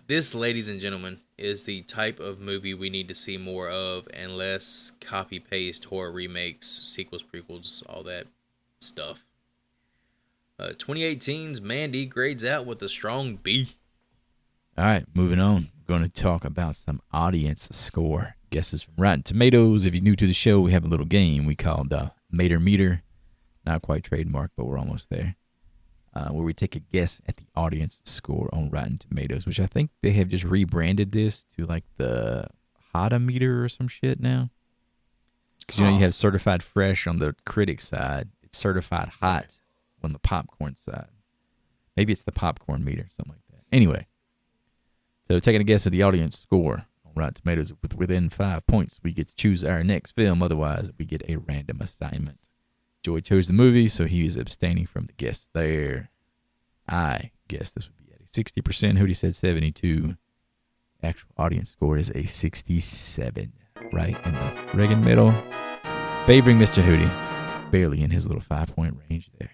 Speaker 1: This, ladies and gentlemen, is the type of movie we need to see more of and less copy-paste horror remakes, sequels, prequels, all that stuff. 2018's Mandy grades out with a strong B.
Speaker 2: All right, moving on. We're going to talk about some audience score guesses from Rotten Tomatoes. If you're new to the show, we have a little game we call the Mater Meter. Not quite trademarked, but we're almost there. Where we take a guess at the audience score on Rotten Tomatoes, which I think they have just rebranded this to like the Hotometer or some shit now. Because you have certified fresh on the critic side. It's certified hot on the popcorn side. Maybe it's the popcorn meter, something like that. Anyway, so taking a guess at the audience score on Rotten Tomatoes within 5 points, we get to choose our next film. Otherwise, we get a random assignment. Joy chose the movie, so he is abstaining from the guess there. I guess this would be at a 60%. Hootie said 72. Actual audience score is a 67. Right in the friggin' middle. Favoring Mr. Hootie. Barely in his little 5-point range there.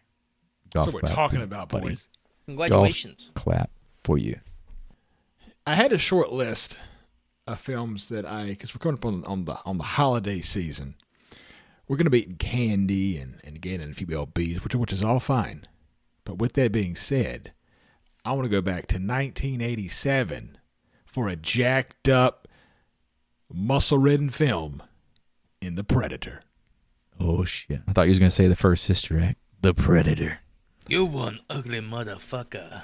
Speaker 3: That's what we're talking about,
Speaker 2: buddy.
Speaker 3: boys.
Speaker 1: Congratulations.
Speaker 2: Golf clap for you.
Speaker 3: I had a short list of films that because we're coming up on the holiday season. We're going to be eating candy and again a few LBs, which is all fine. But with that being said, I want to go back to 1987 for a jacked up, muscle-ridden film in The Predator.
Speaker 2: Oh, shit. I thought you was going to say the first Sister Act. The Predator.
Speaker 1: You one ugly motherfucker.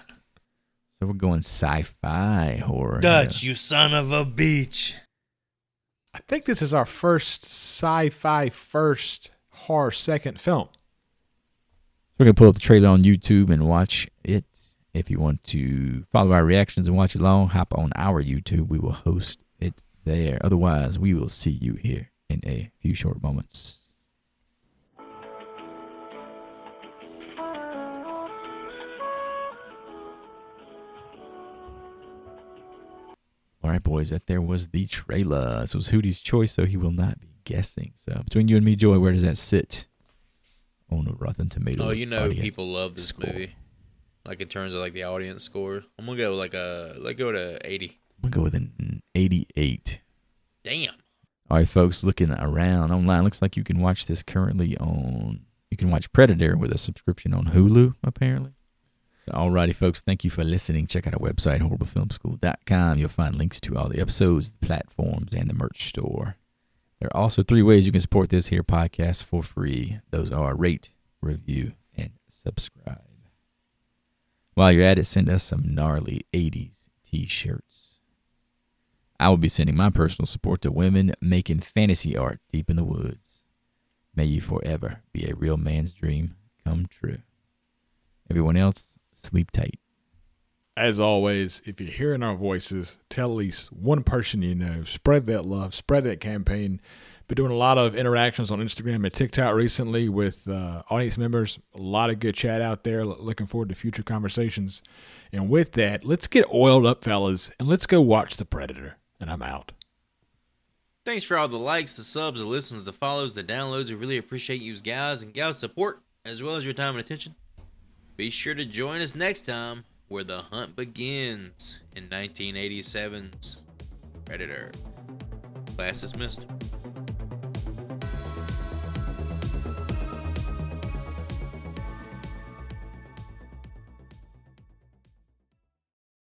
Speaker 2: So we're going sci-fi horror.
Speaker 1: Dutch, you son of a bitch.
Speaker 3: I think this is our first sci-fi first horror second film.
Speaker 2: We're going to pull up the trailer on YouTube and watch it. If you want to follow our reactions and watch it along, hop on our YouTube. We will host it there. Otherwise, we will see you here in a few short moments. All right, boys, that there was the trailer. This was Hootie's choice, so he will not be guessing. So between you and me, Joy, where does that sit on the Rotten Tomatoes?
Speaker 1: Oh, you know
Speaker 2: audience
Speaker 1: people love this
Speaker 2: score?
Speaker 1: movie. Like in terms of like the audience score. I'm gonna go go to 80.
Speaker 2: I'm gonna go with an 88.
Speaker 1: Damn.
Speaker 2: All right, folks, looking around online, looks like you can watch this currently on. You can watch Predator with a subscription on Hulu, apparently. Alrighty, folks, thank you for listening. Check out our website, horriblefilmschool.com. You'll find links to all the episodes, the platforms, and the merch store. There are also 3 ways you can support this here podcast for free. Those are rate, review, and subscribe. While you're at it, send us some gnarly 80s t-shirts. I will be sending my personal support to women making fantasy art deep in the woods. May you forever be a real man's dream come true. Everyone else, sleep tight.
Speaker 3: As always, if you're hearing our voices, tell at least one person you know. Spread that love. Spread that campaign. Been doing a lot of interactions on Instagram and TikTok recently with audience members. A lot of good chat out there. Looking forward to future conversations. And with that, let's get oiled up, fellas, and let's go watch The Predator. And I'm out.
Speaker 1: Thanks for all the likes, the subs, the listens, the follows, the downloads. We really appreciate you guys and gals' support, as well as your time and attention. Be sure to join us next time where the hunt begins in 1987's Predator. Class dismissed.